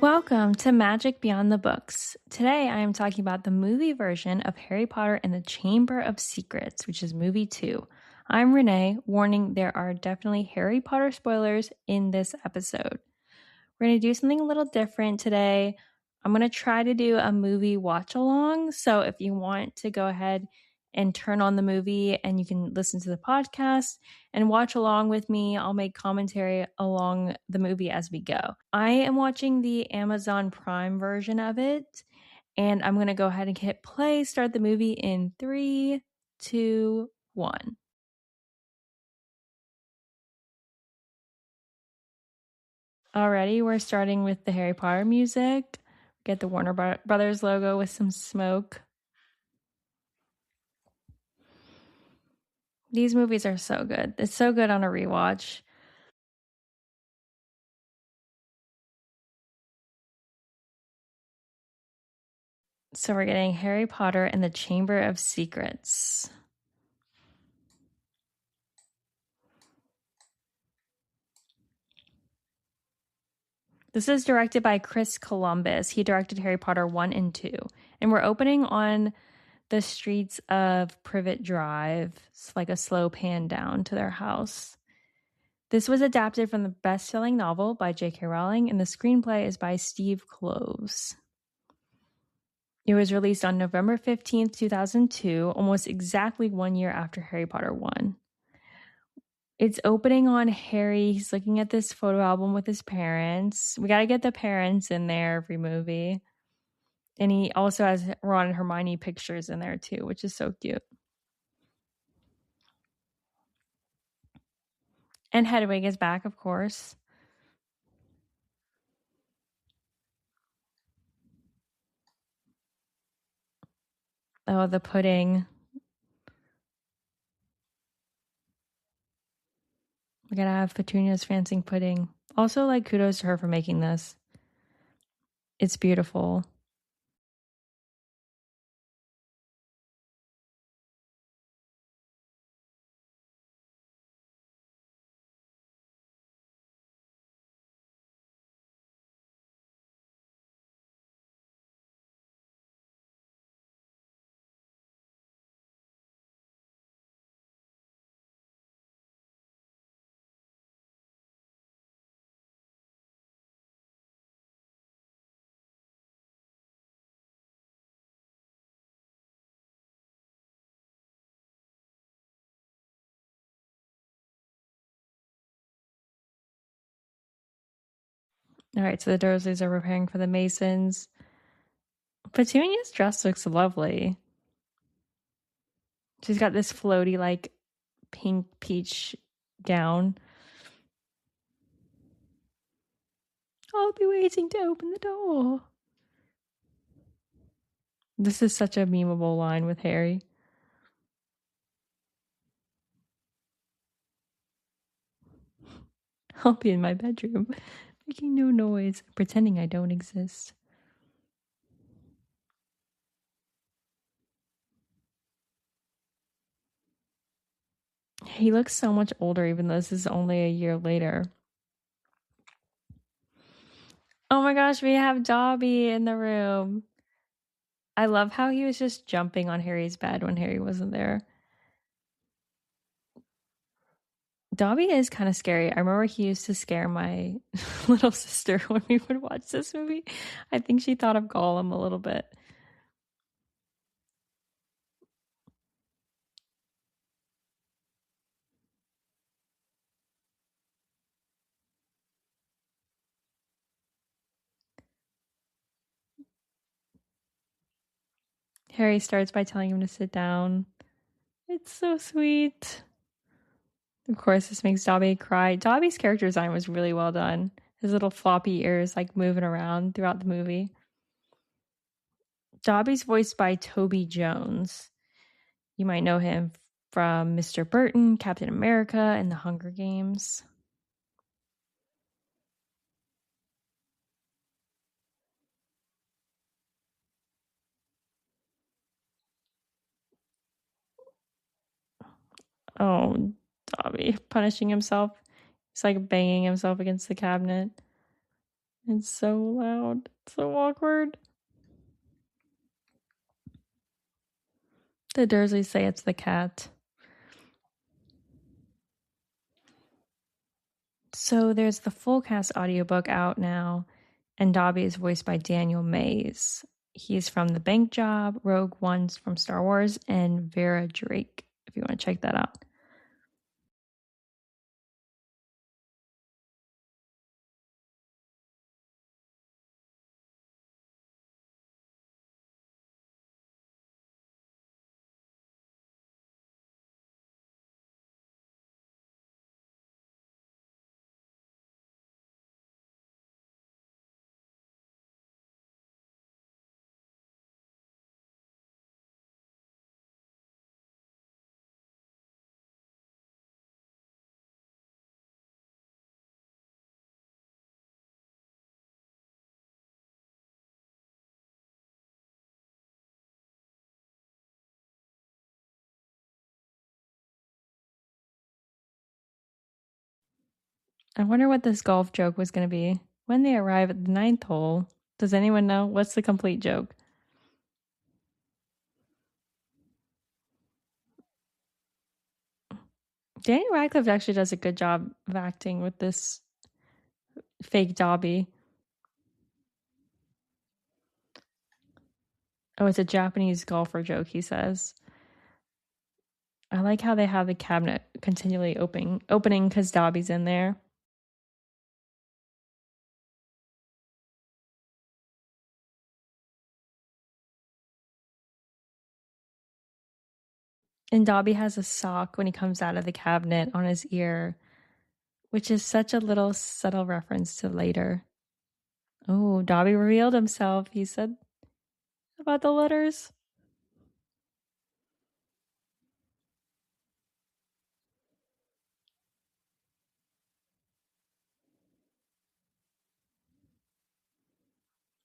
Welcome to Magic Beyond the Books. Today I am talking about the movie version of Harry Potter and the Chamber of Secrets, which is movie 2. I'm Renee, warning there are definitely Harry Potter spoilers in this episode. We're going to do something a little different today. I'm going to try to do a movie watch along. So if you want to go ahead and turn on the movie and you can listen to the podcast and watch along with me, I'll make commentary along the movie as we go. I am watching the Amazon Prime version of it, and I'm going to go ahead and hit play, start the movie in 3, 2, 1. Alrighty, we're starting with the Harry Potter music. Get the Warner Brothers logo with some smoke. These movies are so good. It's so good on a rewatch. So we're getting Harry Potter and the Chamber of Secrets. This is directed by Chris Columbus. He directed Harry Potter 1 and 2. And we're opening on the streets of Privet Drive. It's like a slow pan down to their house. This was adapted from the best-selling novel by J.K. Rowling, and the screenplay is by Steve Kloves. It was released on November 15th, 2002, almost exactly 1 year after Harry Potter 1. It's opening on Harry. He's looking at this photo album with his parents. We got to get the parents in there every movie. And he also has Ron and Hermione pictures in there too, which is so cute. And Hedwig is back, of course. Oh, the pudding. We gotta have Petunia's fancy pudding. Also, like, kudos to her for making this. It's beautiful. All right, so the Dursleys are preparing for the Masons. Petunia's dress looks lovely. She's got this floaty, like, pink peach gown. I'll be waiting to open the door. This is such a memeable line with Harry. I'll be in my bedroom, making no noise, pretending I don't exist. He looks so much older, even though this is only a year later. Oh my gosh, we have Dobby in the room. I love how he was just jumping on Harry's bed when Harry wasn't there. Dobby is kind of scary. I remember he used to scare my little sister when we would watch this movie. I think she thought of Gollum a little bit. Harry starts by telling him to sit down. It's so sweet. Of course, this makes Dobby cry. Dobby's character design was really well done. His little floppy ears like moving around throughout the movie. Dobby's voiced by Toby Jones. You might know him from Mr. Burton, Captain America, and The Hunger Games. Oh, Dobby punishing himself. He's like banging himself against the cabinet. It's so loud. It's so awkward. The Dursleys say it's the cat. So there's the full cast audiobook out now, and Dobby is voiced by Daniel Mays. He's from The Bank Job, Rogue One's from Star Wars, and Vera Drake, if you want to check that out. I wonder what this golf joke was going to be. When they arrive at the 9th hole, does anyone know? What's the complete joke? Daniel Radcliffe actually does a good job of acting with this fake Dobby. Oh, it's a Japanese golfer joke, he says. I like how they have the cabinet continually opening because Dobby's in there. And Dobby has a sock when he comes out of the cabinet on his ear, which is such a little subtle reference to later. Oh, Dobby revealed himself, he said about the letters.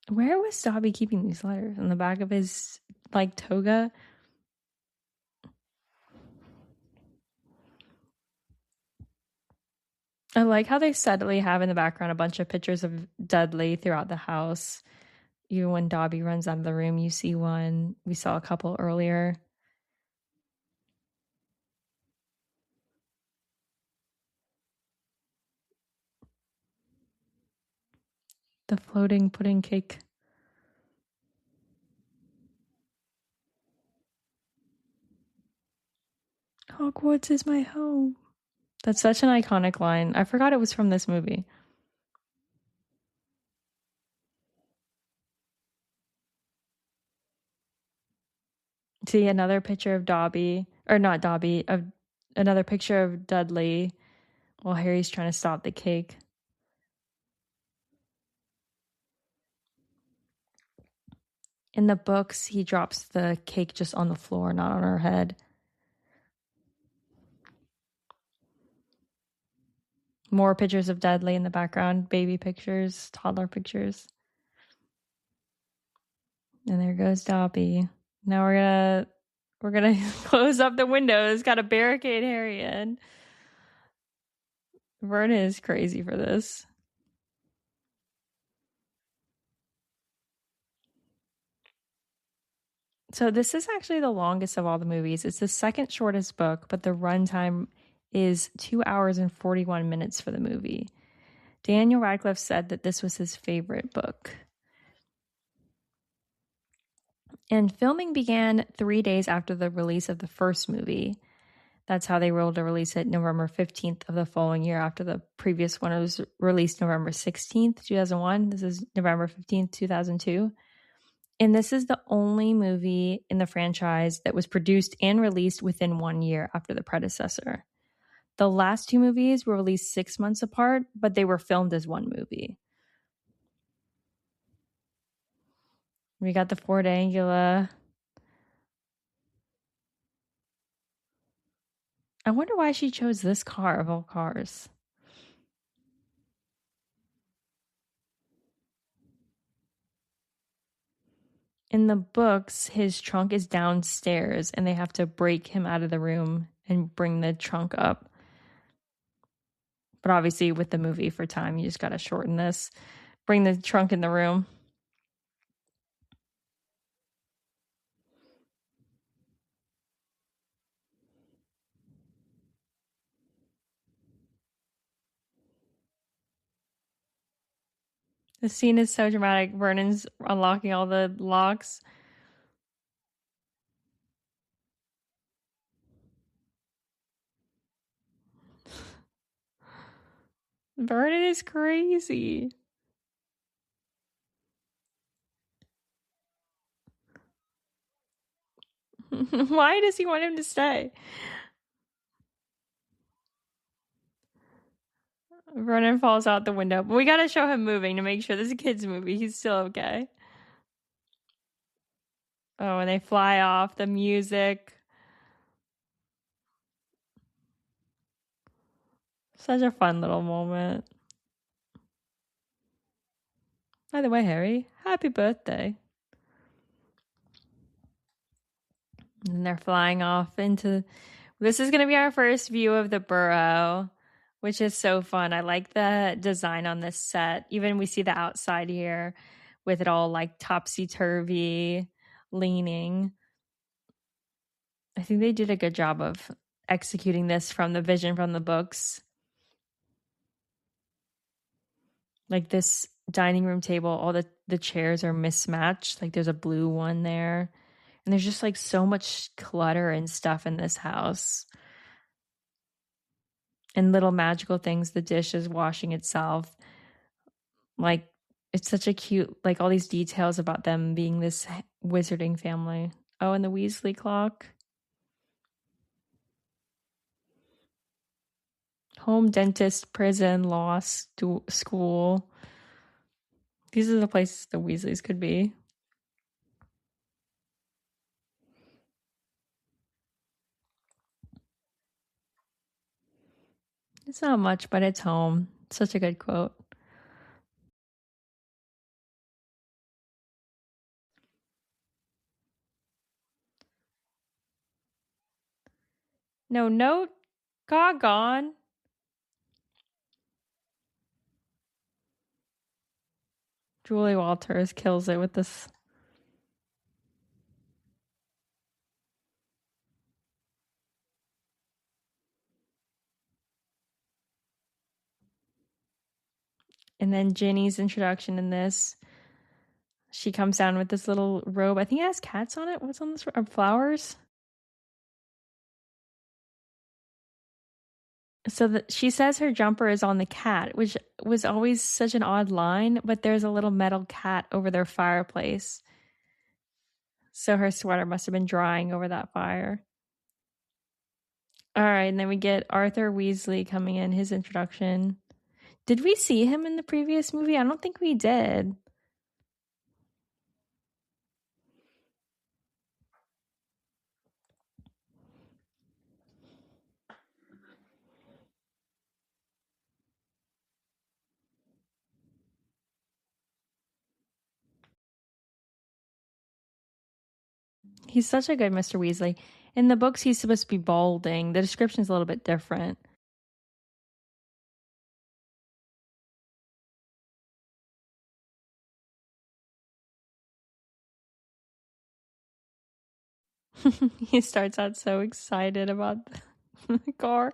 Where was Dobby keeping these letters? In the back of his, like, toga? I like how they subtly have in the background a bunch of pictures of Dudley throughout the house. Even when Dobby runs out of the room, you see one. We saw a couple earlier. The floating pudding cake. Hogwarts is my home. That's such an iconic line. I forgot it was from this movie. See another picture of Dobby, or not Dobby, of another picture of Dudley while Harry's trying to stop the cake. In the books, he drops the cake just on the floor, not on her head. More pictures of Dudley in the background, baby pictures, toddler pictures. And there goes Dobby. Now we're gonna close up the windows, gotta barricade Harry in. Vernon is crazy for this. So this is actually the longest of all the movies. It's the second shortest book, but the runtime is 2 hours and 41 minutes for the movie. Daniel Radcliffe said that this was his favorite book. And filming began 3 days after the release of the first movie. That's how they were able to release it November 15th of the following year after the previous one was released November 16th, 2001. This is November 15th, 2002. And this is the only movie in the franchise that was produced and released within 1 year after the predecessor. The last two movies were released 6 months apart, but they were filmed as one movie. We got the Ford Anglia. I wonder why she chose this car of all cars. In the books, his trunk is downstairs and they have to break him out of the room and bring the trunk up. But obviously, with the movie for time, you just got to shorten this. Bring the trunk in the room. The scene is so dramatic. Vernon's unlocking all the locks. Vernon is crazy. Why does he want him to stay? Vernon falls out the window. But we gotta show him moving to make sure this is a kid's movie. He's still okay. Oh, and they fly off. The music. Such a fun little moment. By the way, Harry, happy birthday. And they're flying off into... This is going to be our first view of the Burrow, which is so fun. I like the design on this set. Even we see the outside here with it all like topsy-turvy, leaning. I think they did a good job of executing this from the vision from the books. Like this dining room table, all the chairs are mismatched. Like there's a blue one there. And there's just like so much clutter and stuff in this house. And little magical things. The dish is washing itself. Like it's such a cute, like all these details about them being this wizarding family. Oh, and the Weasley clock. Home, dentist, prison, law, school. These are the places the Weasleys could be. It's not much, but it's home. Such a good quote. No note. Gone. Julie Walters kills it with this. And then Ginny's introduction in this. She comes down with this little robe. I think it has cats on it. What's on this? Flowers? So she says her jumper is on the cat, which was always such an odd line, but there's a little metal cat over their fireplace. So her sweater must have been drying over that fire. All right, and then we get Arthur Weasley coming in, his introduction. Did we see him in the previous movie? I don't think we did. He's such a good Mr. Weasley. In the books, he's supposed to be balding. The description's a little bit different. He starts out so excited about the car.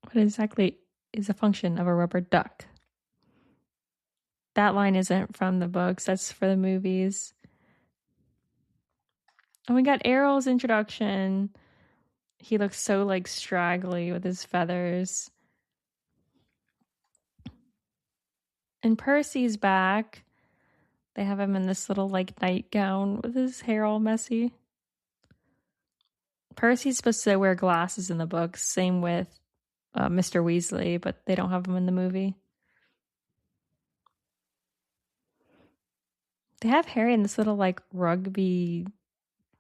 What exactly is a function of a rubber duck? That line isn't from the books. That's for the movies. And we got Errol's introduction. He looks so like straggly with his feathers. And Percy's back. They have him in this little like nightgown with his hair all messy. Percy's supposed to wear glasses in the books. Same with Mr. Weasley, but they don't have him in the movie. They have Harry in this little like rugby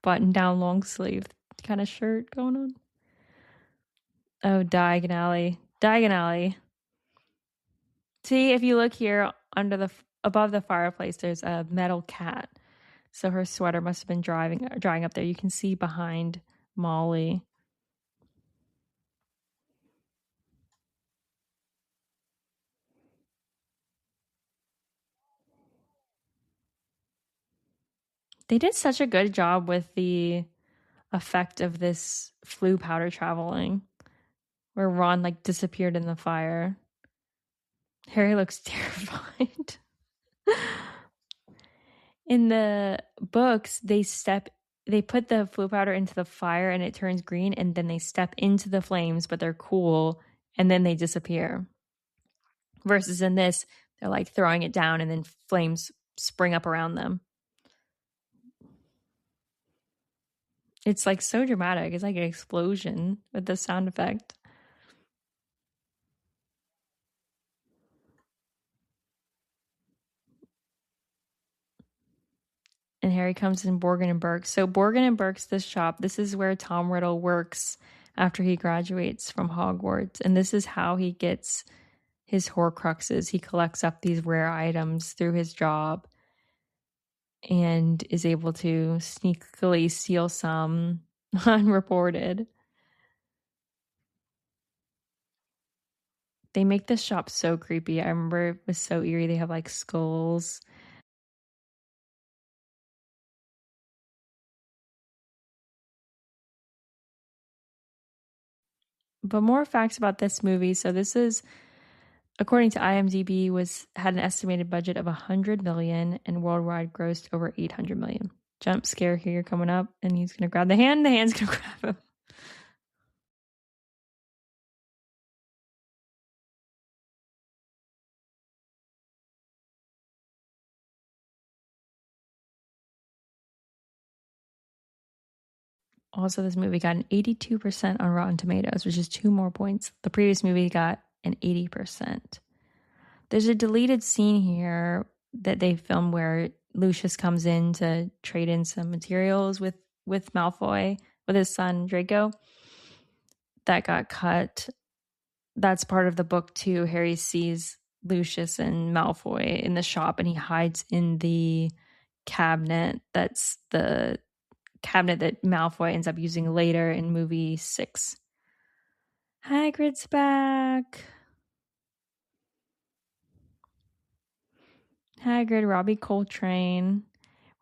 button-down long sleeve kind of shirt going on. Oh, Diagon Alley. Diagon Alley. See, if you look here above the fireplace, there's a metal cat. So her sweater must have been drying up there. You can see behind Molly. They did such a good job with the effect of this Floo powder traveling, where Ron like disappeared in the fire. Harry looks terrified. In the books, they put the Floo powder into the fire and it turns green, and then they step into the flames, but they're cool, and then they disappear. Versus in this, they're like throwing it down and then flames spring up around them. It's like so dramatic. It's like an explosion with the sound effect. And Harry comes in Borgin and Burke's. So Borgin and Burke's, this shop, this is where Tom Riddle works after he graduates from Hogwarts. And this is how he gets his Horcruxes. He collects up these rare items through his job and is able to sneakily steal some unreported. They make this shop so creepy. I remember it was so eerie. They have like skulls. But more facts about this movie. So this is, according to IMDb, had an estimated budget of 100 million and worldwide grossed over 800 million. Jump scare here coming up, and he's gonna grab the hand. The hand's gonna grab him. Also, this movie got an 82% on Rotten Tomatoes, which is 2 more points. The previous movie got an 80%. There's a deleted scene here that they filmed where Lucius comes in to trade in some materials with Malfoy, with his son Draco. That got cut. That's part of the book too. Harry sees Lucius and Malfoy in the shop, and he hides in the cabinet. That's the cabinet that Malfoy ends up using later in movie 6. Hagrid's back. Hagrid, Robbie Coltrane.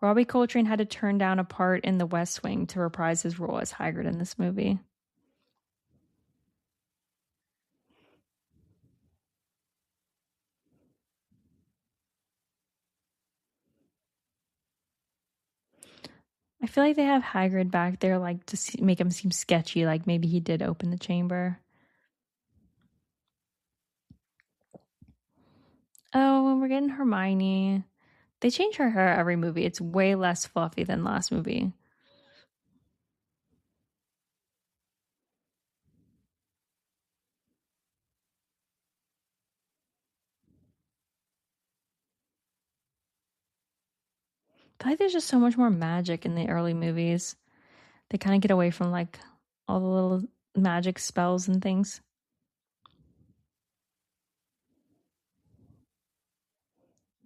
Robbie Coltrane had to turn down a part in The West Wing to reprise his role as Hagrid in this movie. I feel like they have Hagrid back there like to make him seem sketchy, like maybe he did open the chamber. Oh, and we're getting Hermione. They change her hair every movie. It's way less fluffy than last movie. I feel like there's just so much more magic in the early movies. They kind of get away from like all the little magic spells and things.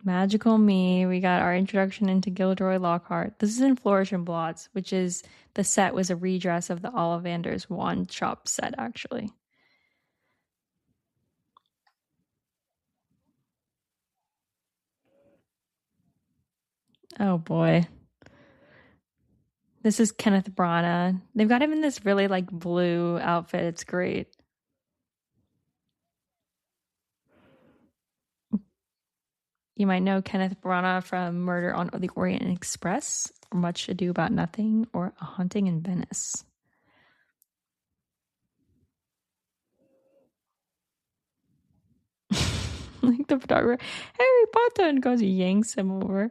Magical Me. We got our introduction into Gilderoy Lockhart. This is in Flourish and Blotts, which is the set was a redress of the Ollivanders wand shop set, actually. Oh boy. This is Kenneth Branagh. They've got him in this really like blue outfit. It's great. You might know Kenneth Branagh from Murder on the Orient Express, Much Ado About Nothing, or A Haunting in Venice. Like the photographer, Harry Potter, and goes yanks him over.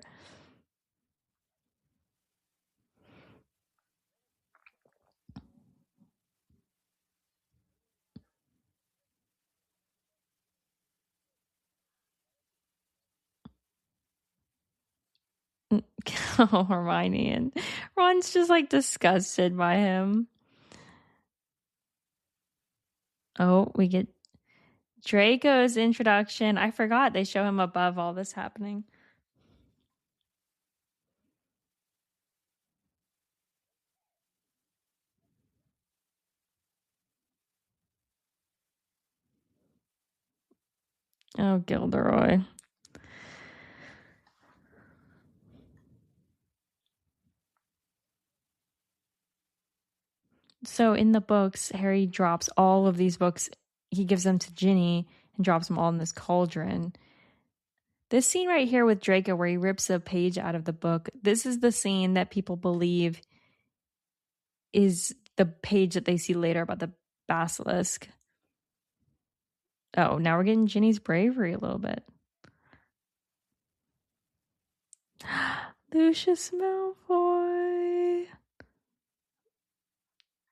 Oh, Hermione, and Ron's just like disgusted by him. Oh, we get Draco's introduction. I forgot they show him above all this happening. Oh, Gilderoy. So in the books, Harry drops all of these books. He gives them to Ginny and drops them all in this cauldron. This scene right here with Draco, where he rips a page out of the book, this is the scene that people believe is the page that they see later about the basilisk. Oh, now we're getting Ginny's bravery a little bit. Lucius Malfoy.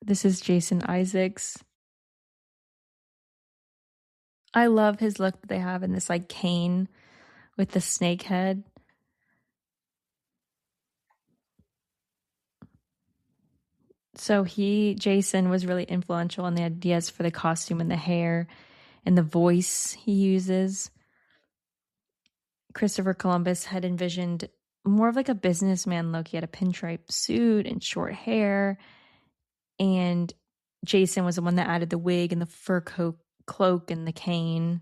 This is Jason Isaacs. I love his look that they have in this like cane with the snake head. So Jason was really influential in the ideas for the costume and the hair and the voice he uses. Christopher Columbus had envisioned more of like a businessman look. He had a pinstripe suit and short hair. And Jason was the one that added the wig and the fur cloak and the cane.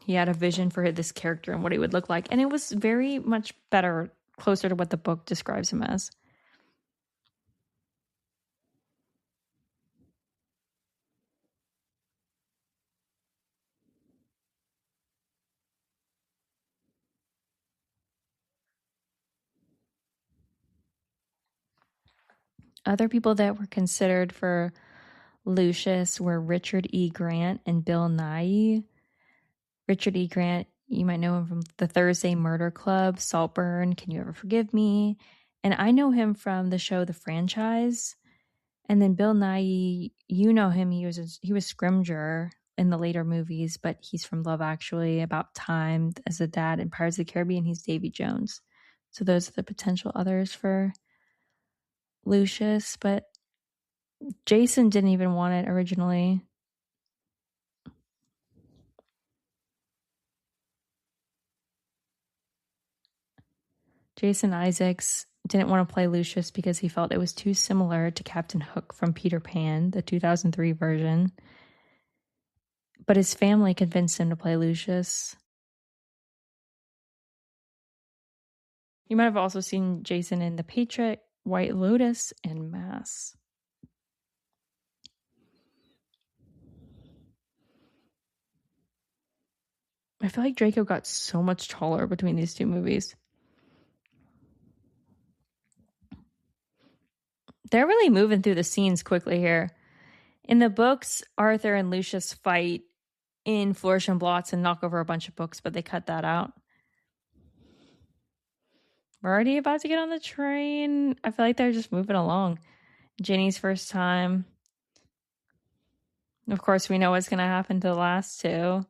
He had a vision for this character and what he would look like. And it was very much better, closer to what the book describes him as. Other people that were considered for Lucius were Richard E. Grant and Bill Nighy. Richard E. Grant, you might know him from the Thursday Murder Club, Saltburn, Can You Ever Forgive Me? And I know him from the show The Franchise. And then Bill Nighy, you know him, he was Scrimger in the later movies, but he's from Love Actually, About Time as a dad, in Pirates of the Caribbean, he's Davy Jones. So those are the potential others for Lucius, but Jason didn't even want it originally. Jason Isaacs didn't want to play Lucius because he felt it was too similar to Captain Hook from Peter Pan, the 2003 version. But his family convinced him to play Lucius. You might have also seen Jason in The Patriot, White Lotus, and Mass. I feel like Draco got so much taller between these two movies. They're really moving through the scenes quickly here. In the books, Arthur and Lucius fight in Flourish and Blots and knock over a bunch of books, but they cut that out. We're already about to get on the train. I feel like they're just moving along. Ginny's first time. Of course, we know what's going to happen to the last two.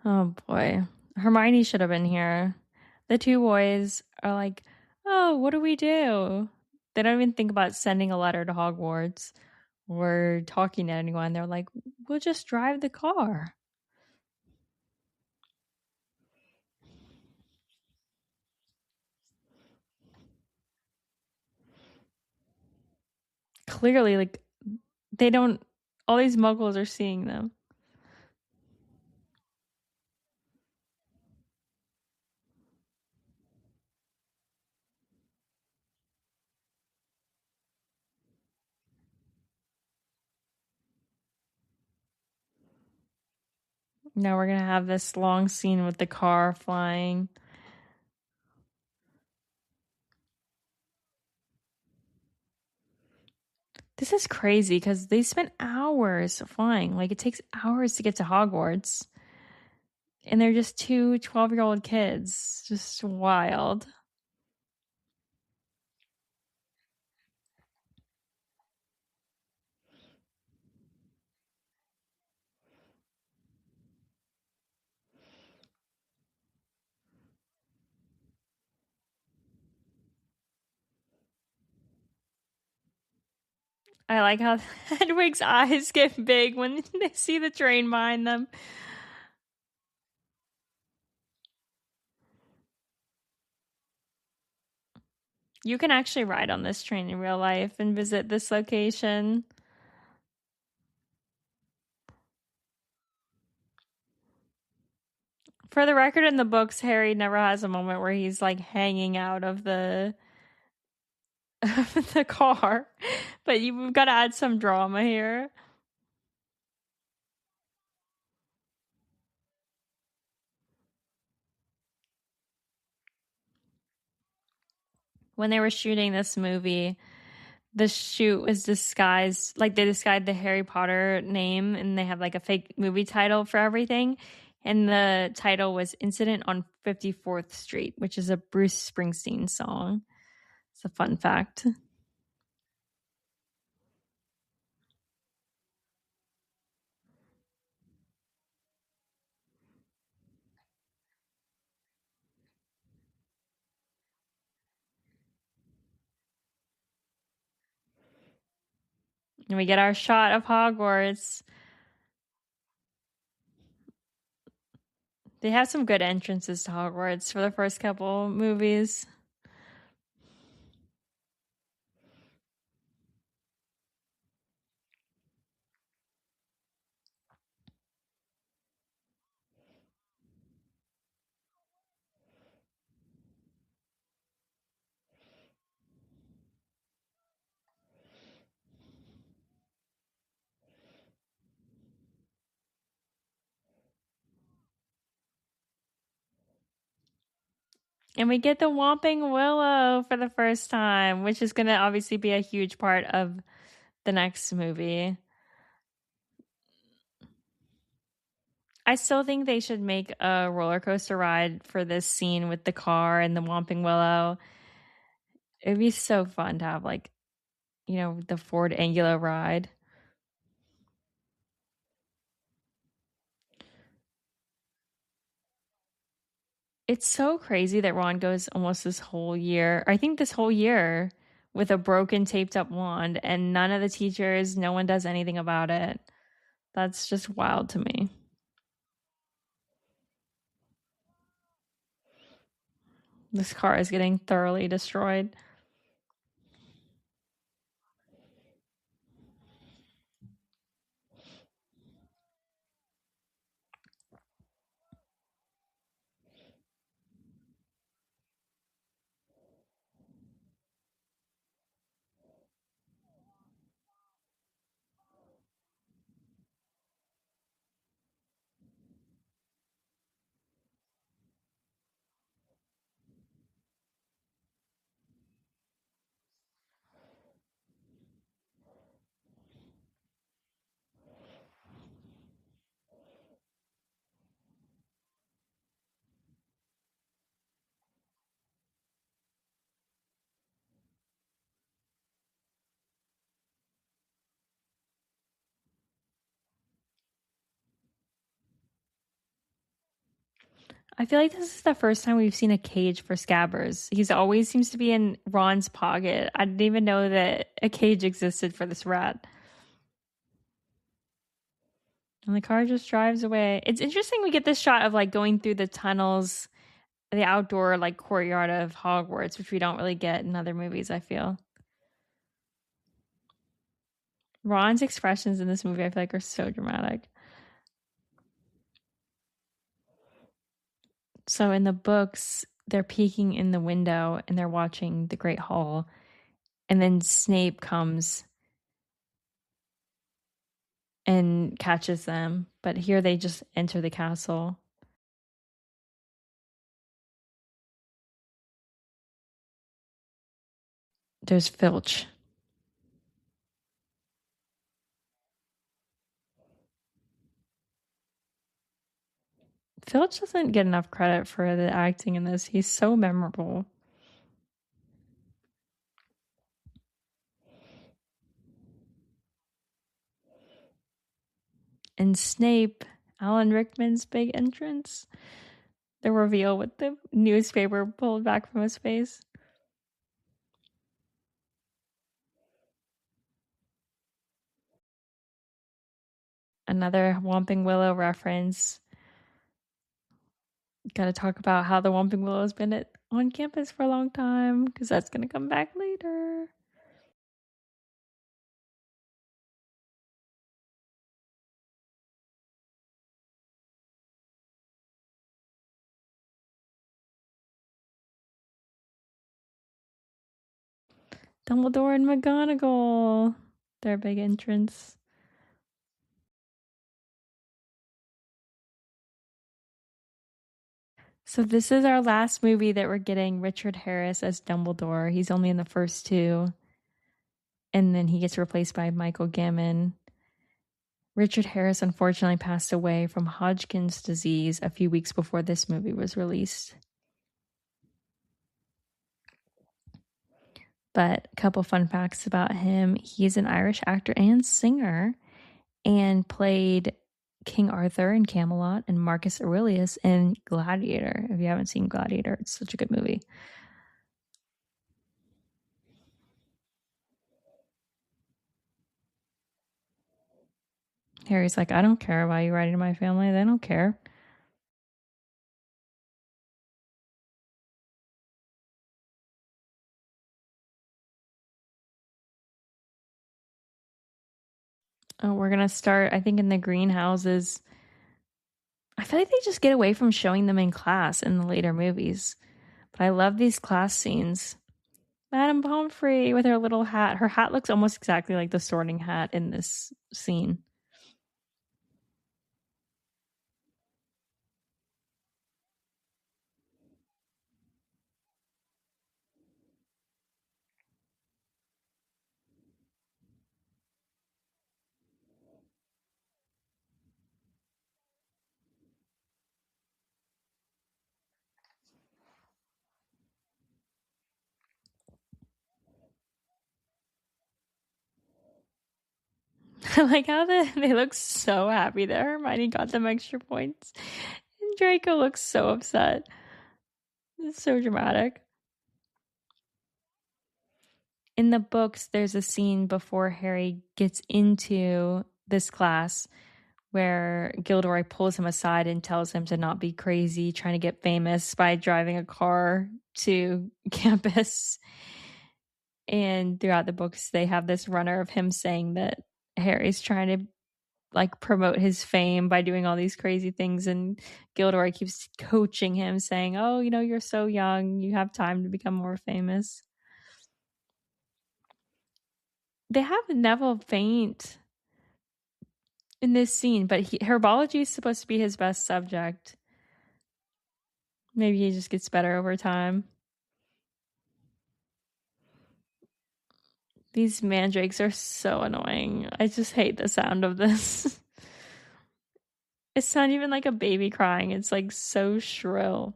Oh boy. Hermione should have been here. The two boys are like, oh, what do we do? They don't even think about sending a letter to Hogwarts or talking to anyone. They're like, we'll just drive the car. Clearly, like, they don't, all these muggles are seeing them. Now we're going to have this long scene with the car flying. This is crazy because they spent hours flying. Like, it takes hours to get to Hogwarts. And they're just two 12-year-old kids. Just wild. I like how Hedwig's eyes get big when they see the train behind them. You can actually ride on this train in real life and visit this location. For the record, in the books, Harry never has a moment where he's like hanging out of the of the car, but you've got to add some drama here. When they were shooting this movie, the shoot was disguised, like they disguised the Harry Potter name and they have like a fake movie title for everything. And the title was Incident on 54th Street, which is a Bruce Springsteen song. It's a fun fact. And we get our shot of Hogwarts. They have some good entrances to Hogwarts for the first couple movies. And we get the Whomping Willow for the first time, which is going to obviously be a huge part of the next movie. I still think they should make a roller coaster ride for this scene with the car and the Whomping Willow. It'd be so fun to have, like, the Ford Anglia ride. It's so crazy that Ron goes almost this whole year, I think this whole year, with a broken taped up wand, and none of the teachers, no one does anything about it. That's just wild to me. This car is getting thoroughly destroyed. I feel like this is the first time we've seen a cage for Scabbers. He's always seems to be in Ron's pocket. I didn't even know that a cage existed for this rat. And the car just drives away. It's interesting we get this shot of like going through the tunnels, the outdoor like courtyard of Hogwarts, which we don't really get in other movies, I feel. Ron's expressions in this movie, I feel like, are so dramatic. So in the books, they're peeking in the window and they're watching the Great Hall. And then Snape comes and catches them. But here they just enter the castle. There's Filch. Filch doesn't get enough credit for the acting in this. He's so memorable. And Snape, Alan Rickman's big entrance, the reveal with the newspaper pulled back from his face. Another Whomping Willow reference. Got to talk about how the Whomping Willow has been on campus for a long time because that's going to come back later. Dumbledore and McGonagall. Their big entrance. So this is our last movie that we're getting Richard Harris as Dumbledore. He's only in the first two. And then he gets replaced by Michael Gambon. Richard Harris unfortunately passed away from Hodgkin's disease a few weeks before this movie was released. But a couple fun facts about him. He's an Irish actor and singer and played King Arthur in Camelot and Marcus Aurelius in Gladiator. If you haven't seen Gladiator, it's such a good movie. Harry's like, I don't care about you writing to my family. They don't care. Oh, we're going to start, I think, in the greenhouses. I feel like they just get away from showing them in class in the later movies. But I love these class scenes. Madame Pomfrey with her little hat. Her hat looks almost exactly like the sorting hat in this scene. I like how they look so happy that Hermione got them extra points. And Draco looks so upset. It's so dramatic. In the books, there's a scene before Harry gets into this class where Gilderoy pulls him aside and tells him to not be crazy, trying to get famous by driving a car to campus. And throughout the books, they have this runner of him saying that Harry's trying to like promote his fame by doing all these crazy things, and Gilderoy keeps coaching him, saying, "Oh, you know, you're so young, you have time to become more famous." They have Neville faint in this scene, but herbology is supposed to be his best subject. Maybe he just gets better over time. These mandrakes are so annoying. I just hate the sound of this. It's not even like a baby crying. It's like so shrill.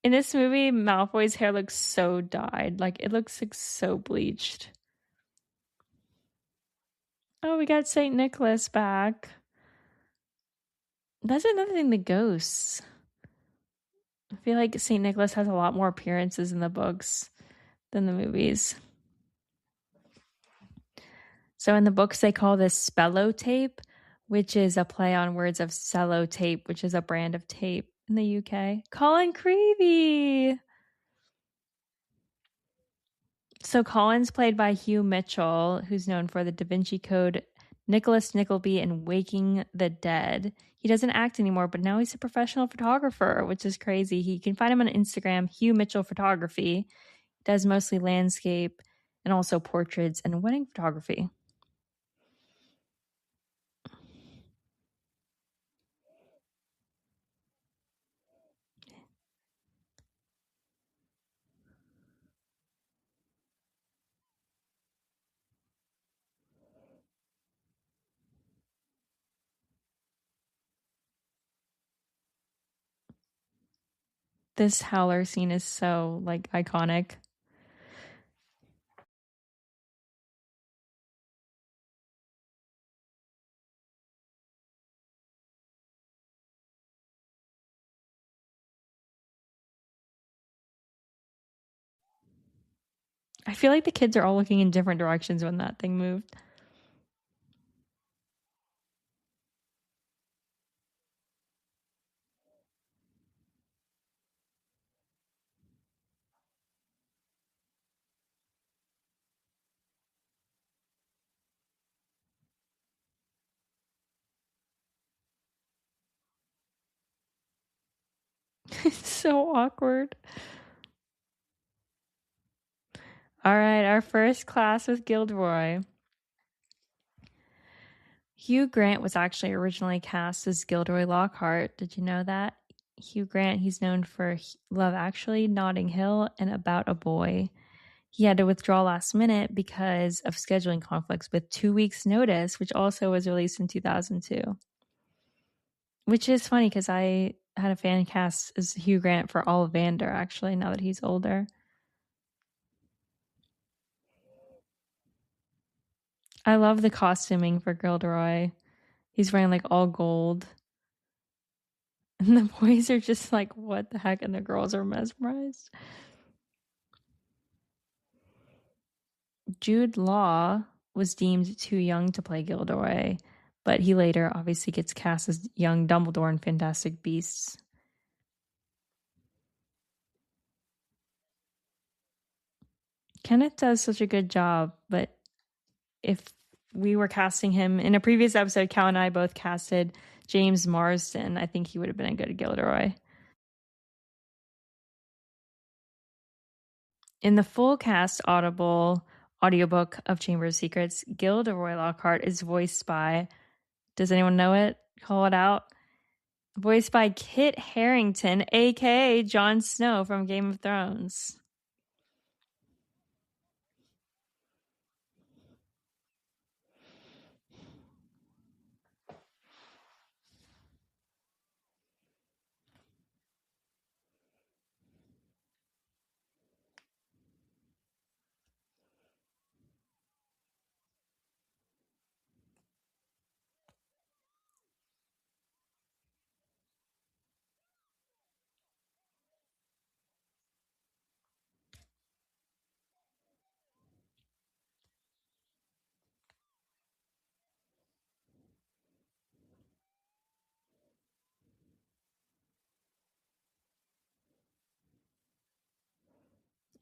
In this movie, Malfoy's hair looks so dyed. Like it looks like so bleached. Oh, we got St. Nicholas back. That's another thing, the ghosts. I feel like St. Nicholas has a lot more appearances in the books than the movies. So in the books, they call this spellotape, which is a play on words of sellotape, which is a brand of tape in the UK. Colin Creevey. So Colin's played by Hugh Mitchell, who's known for the Da Vinci Code, Nicholas Nickleby, and Waking the Dead. He doesn't act anymore, but now he's a professional photographer, which is crazy. You can find him on Instagram, Hugh Mitchell Photography. He does mostly landscape and also portraits and wedding photography. This Howler scene is so like iconic. I feel like the kids are all looking in different directions when that thing moved. It's so awkward. All right, our first class with Gilderoy. Hugh Grant was actually originally cast as Gilderoy Lockhart. Did you know that? Hugh Grant, he's known for Love Actually, Notting Hill, and About a Boy. He had to withdraw last minute because of scheduling conflicts with 2 weeks' notice, which also was released in 2002. Which is funny because I had a fan cast as Hugh Grant for Ollivander, actually, now that he's older. I love the costuming for Gilderoy. He's wearing like all gold. And the boys are just like, what the heck? And the girls are mesmerized. Jude Law was deemed too young to play Gilderoy, but he later obviously gets cast as young Dumbledore in Fantastic Beasts. Kenneth does such a good job, but if we were casting him in a previous episode, Cal and I both casted James Marsden. I think he would have been a good Gilderoy. In the full cast Audible audiobook of Chamber of Secrets, Gilderoy Lockhart is voiced by, does anyone know it? Call it out. Voiced by Kit Harington, aka Jon Snow from Game of Thrones.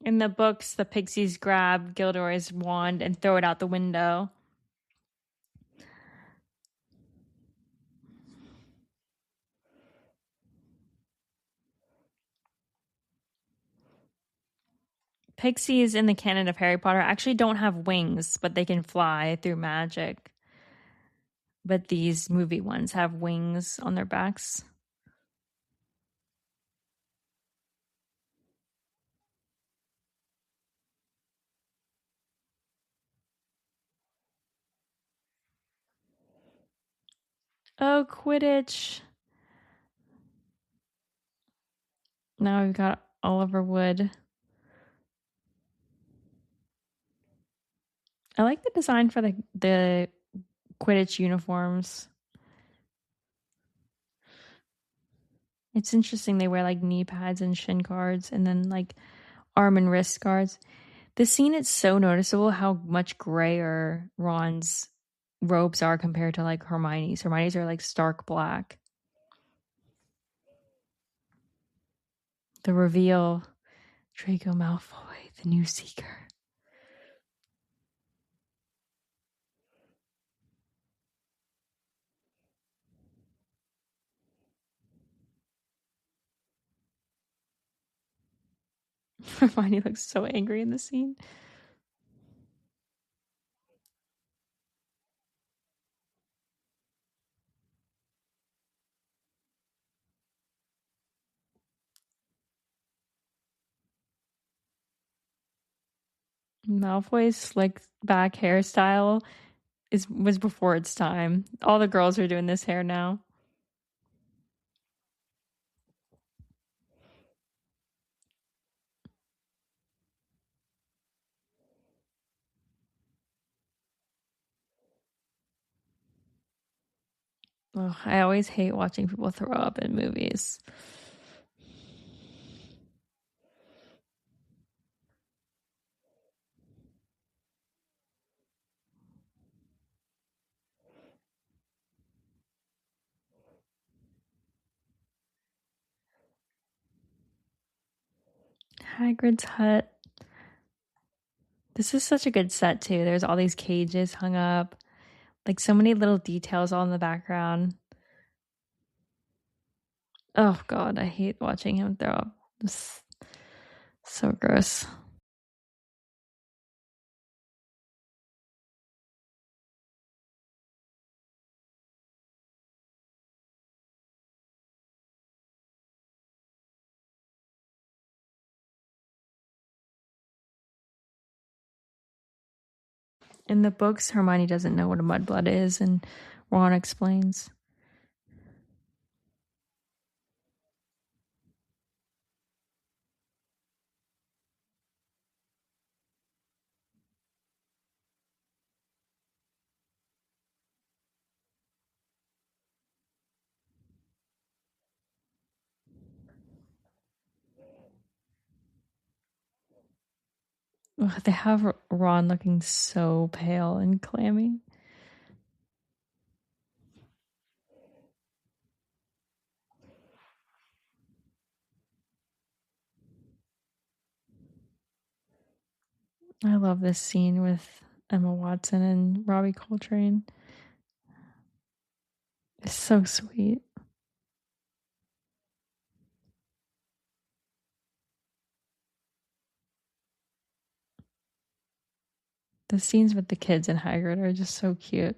In the books, the pixies grab Gilderoy's wand and throw it out the window. Pixies in the canon of Harry Potter actually don't have wings, but they can fly through magic. But these movie ones have wings on their backs. Oh, Quidditch. Now we've got Oliver Wood. I like the design for the Quidditch uniforms. It's interesting they wear like knee pads and shin guards and then like arm and wrist guards. This scene, it's so noticeable how much grayer Ron's robes are compared to like Hermione's. Hermione's are like stark black. The reveal, Draco Malfoy, the new Seeker. Hermione looks so angry in the scene. Malfoy's slick back hairstyle was before its time. All the girls are doing this hair now. Ugh, I always hate watching people throw up in movies. Hagrid's hut. This is such a good set too. There's all these cages hung up, like so many little details all in the background. Oh God, I hate watching him throw up. It's so gross. In the books, Hermione doesn't know what a mudblood is, and Ron explains. Ugh, they have Ron looking so pale and clammy. I love this scene with Emma Watson and Robbie Coltrane. It's so sweet. The scenes with the kids and Hagrid are just so cute.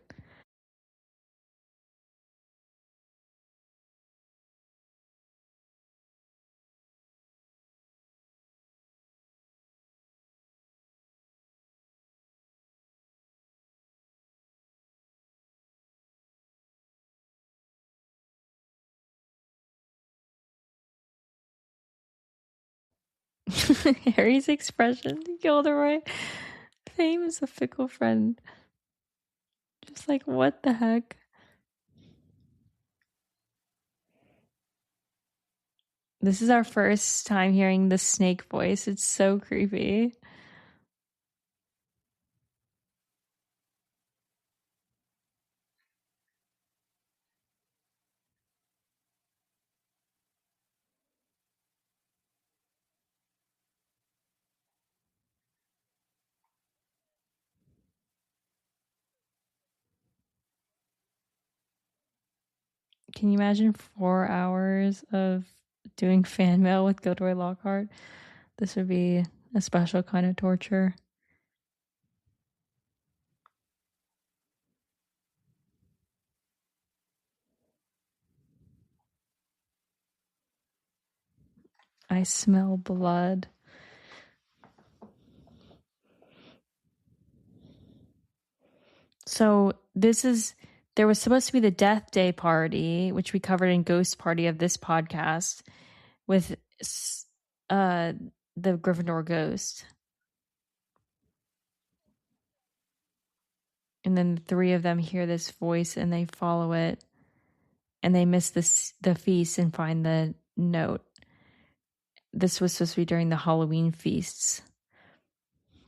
Harry's expression, Gilderoy. Fame is a fickle friend. Just like, what the heck? This is our first time hearing the snake voice. It's so creepy. Can you imagine 4 hours of doing fan mail with Gilderoy Lockhart? This would be a special kind of torture. I smell blood. So there was supposed to be the Death Day party, which we covered in Ghost Party of this podcast, with uh the Gryffindor ghost. And then the three of them hear this voice and they follow it, and they miss the feast and find the note. This was supposed to be during the Halloween feasts,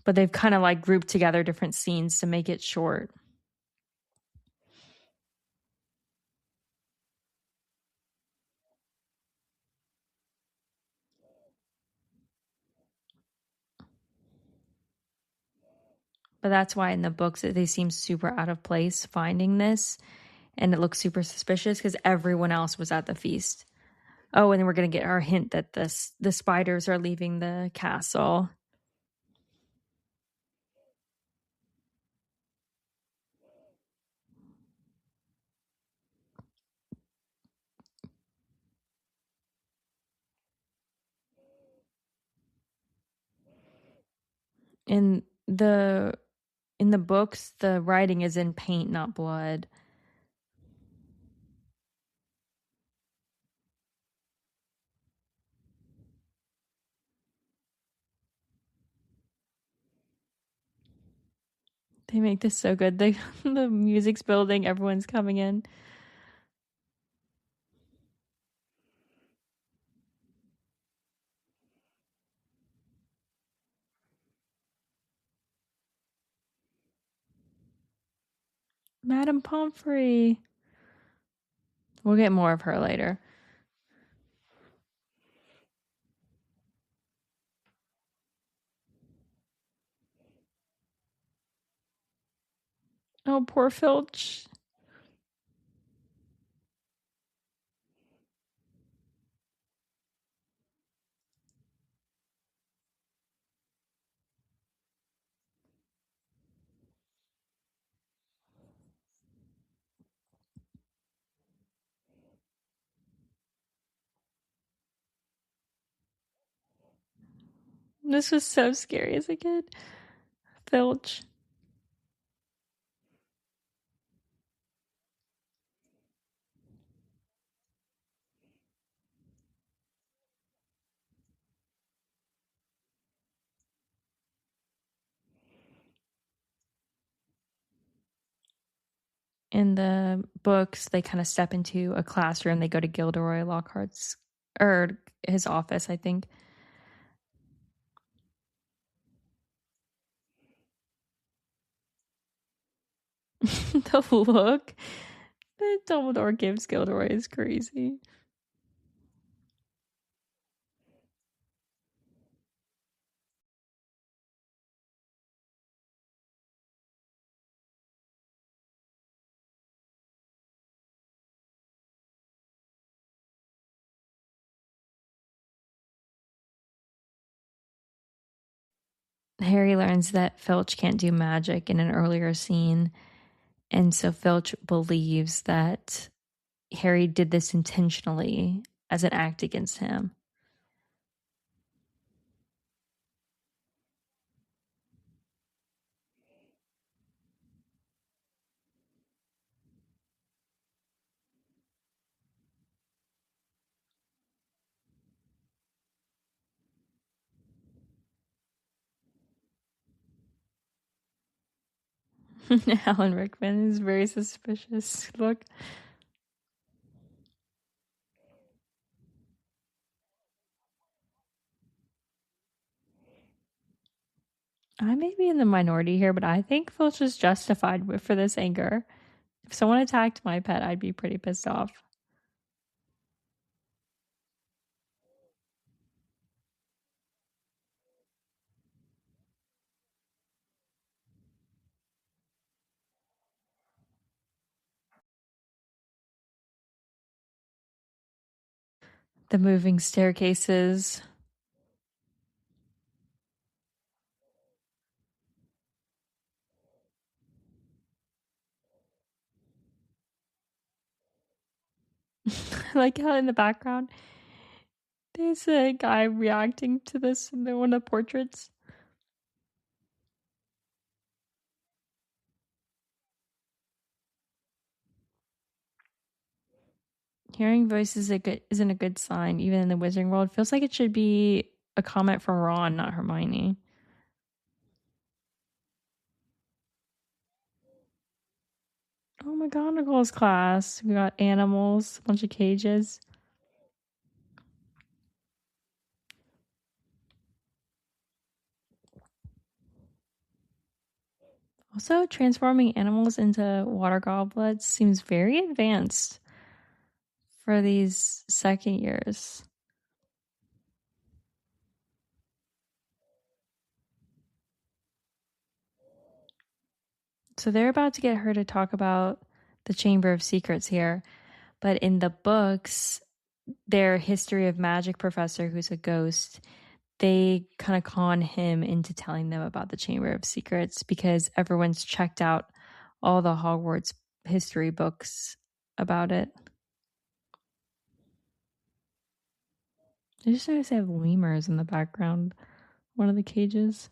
but they've kind of like grouped together different scenes to make it short. But that's why in the books they seem super out of place finding this, and it looks super suspicious because everyone else was at the feast. Oh, and then we're gonna get our hint that the spiders are leaving the castle. In the in the books, the writing is in paint, not blood. They make this so good. The music's building, everyone's coming in. Madame Pomfrey. We'll get more of her later. Oh, poor Filch. This was so scary as a kid. Filch. In the books, they kind of step into a classroom. They go to Gilderoy Lockhart's or his office, I think. The look that Dumbledore gives Gilderoy is crazy. Harry learns that Filch can't do magic in an earlier scene, and so Filch believes that Harry did this intentionally as an act against him. Alan Rickman is very suspicious. Look. I may be in the minority here, but I think Filch is justified for this anger. If someone attacked my pet, I'd be pretty pissed off. The moving staircases. Like how in the background there's a guy reacting to this in one of the portraits. Hearing voices isn't a good sign, even in the Wizarding World. Feels like it should be a comment from Ron, not Hermione. Oh, McGonagall's class. We got animals, a bunch of cages. Also, transforming animals into water goblets seems very advanced for these second years. So they're about to get her to talk about the Chamber of Secrets here. But in the books, their history of magic professor, who's a ghost, they kind of con him into telling them about the Chamber of Secrets because everyone's checked out all the Hogwarts history books about it. I just noticed they have lemurs in the background, one of the cages.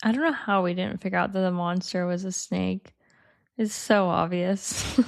I don't know how we didn't figure out that the monster was a snake. It's so obvious.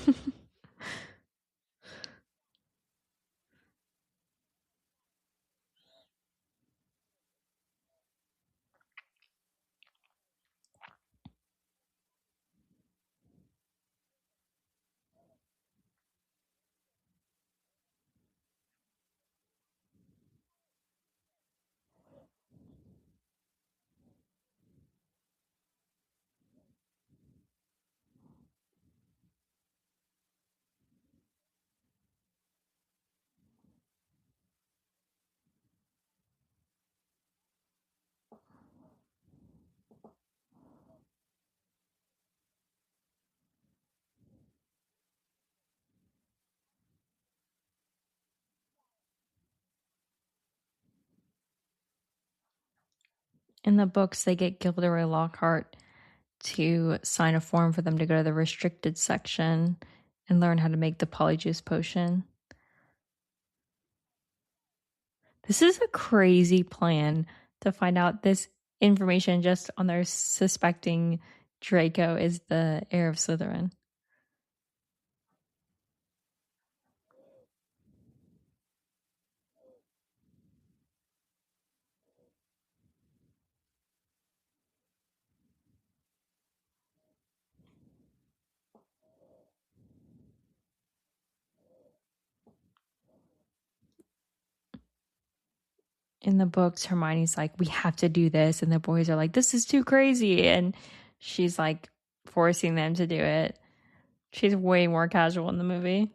In the books, they get Gilderoy Lockhart to sign a form for them to go to the restricted section and learn how to make the polyjuice potion. This is a crazy plan to find out this information just on their suspecting Draco is the heir of Slytherin. In the books, Hermione's like, we have to do this. And the boys are like, this is too crazy. And she's like forcing them to do it. She's way more casual in the movie.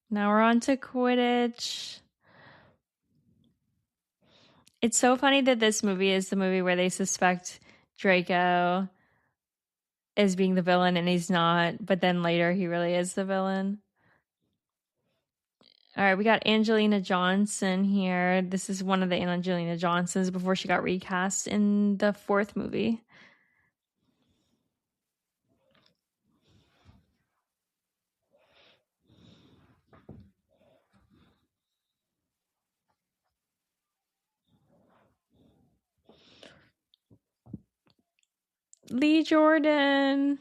Now we're on to Quidditch. It's so funny that this movie is the movie where they suspect Draco as being the villain and he's not, but then later he really is the villain. All right, we got Angelina Johnson here. This is one of the Angelina Johnsons before she got recast in the fourth movie. Lee Jordan.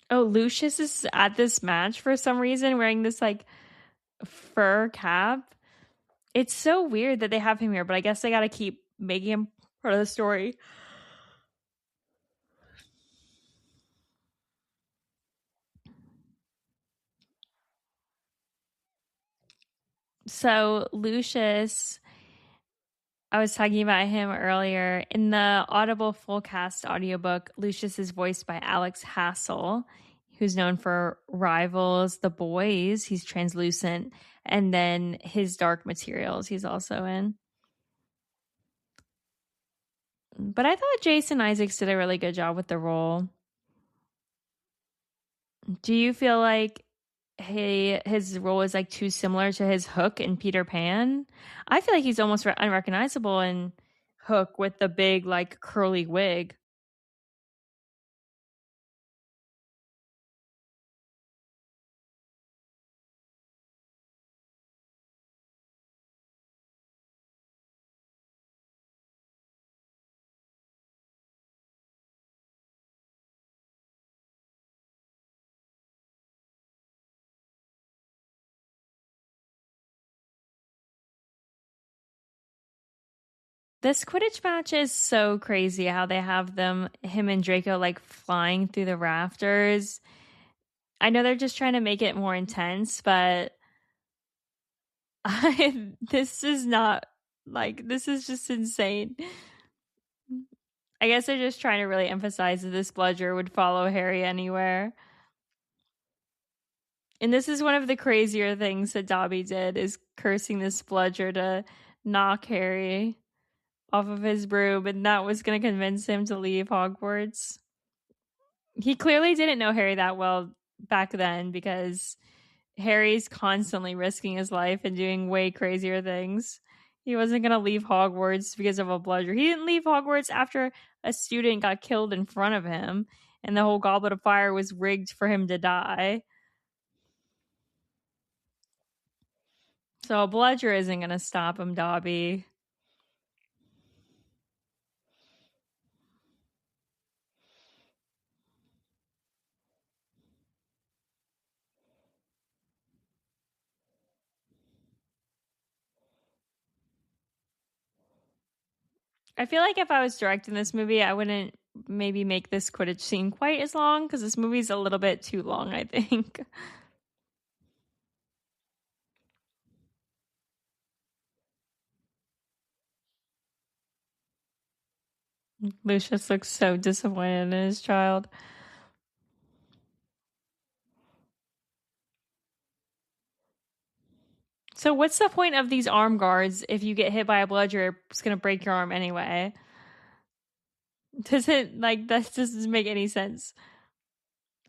Oh, Lucius is at this match for some reason wearing this like fur cap. It's so weird that they have him here, but I guess they got to keep making him part of the story. So, Lucius, I was talking about him earlier. In the Audible full cast audiobook, Lucius is voiced by Alex Hassel, who's known for Rivals, The Boys. He's translucent. And then his Dark Materials, he's also in. But I thought Jason Isaacs did a really good job with the role. Do you feel like his role is like too similar to his Hook in Peter Pan? I feel like he's almost unrecognizable in Hook with the big like curly wig. This Quidditch match is so crazy how they have him and Draco like flying through the rafters. I know they're just trying to make it more intense, but this is not like, this is just insane. I guess they're just trying to really emphasize that this bludger would follow Harry anywhere. And this is one of the crazier things that Dobby did, is cursing this bludger to knock Harry off of his broom, and that was going to convince him to leave Hogwarts. He clearly didn't know Harry that well back then because Harry's constantly risking his life and doing way crazier things. He wasn't going to leave Hogwarts because of a bludger. He didn't leave Hogwarts after a student got killed in front of him and the whole Goblet of Fire was rigged for him to die. So a bludger isn't going to stop him, Dobby. I feel like if I was directing this movie, I wouldn't maybe make this Quidditch scene quite as long because this movie's a little bit too long, I think. Lucius looks so disappointed in his child. So what's the point of these arm guards if you get hit by a bludger, it's going to break your arm anyway? Doesn't like that doesn't make any sense.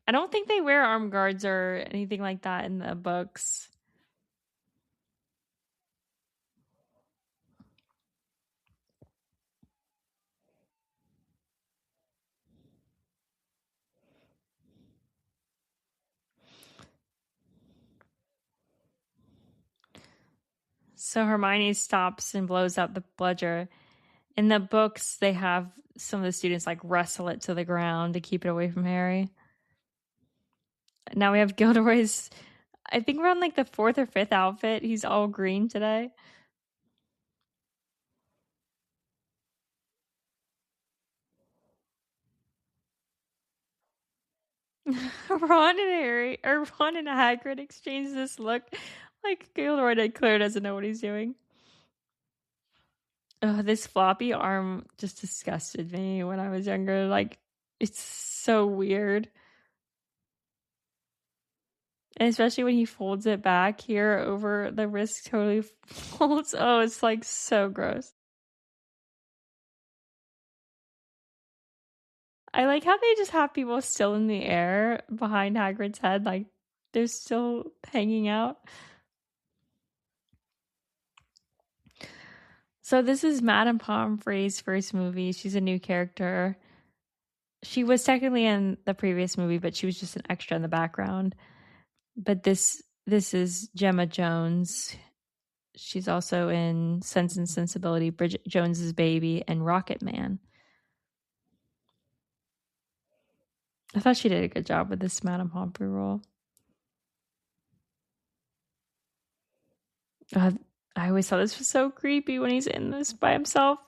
I don't think they wear arm guards or anything like that in the books. So Hermione stops and blows up the bludger. In the books, they have some of the students like wrestle it to the ground to keep it away from Harry. Now we have Gilderoy's, I think we're on like the fourth or fifth outfit. He's all green today. Ron and Harry, or Ron and Hagrid exchange this look like Gilderoy clearly doesn't know what he's doing. Oh, this floppy arm just disgusted me when I was younger. Like, it's so weird. And especially when he folds it back here over the wrist, totally folds. Oh, it's like so gross. I like how they just have people still in the air behind Hagrid's head. Like, they're still hanging out. So this is Madame Pomfrey's first movie. She's a new character. She was technically in the previous movie, but she was just an extra in the background. But this is Gemma Jones. She's also in Sense and Sensibility, Bridget Jones's Baby, and Rocket Man. I thought she did a good job with this Madame Pomfrey role. I always thought this was so creepy when he's in this by himself.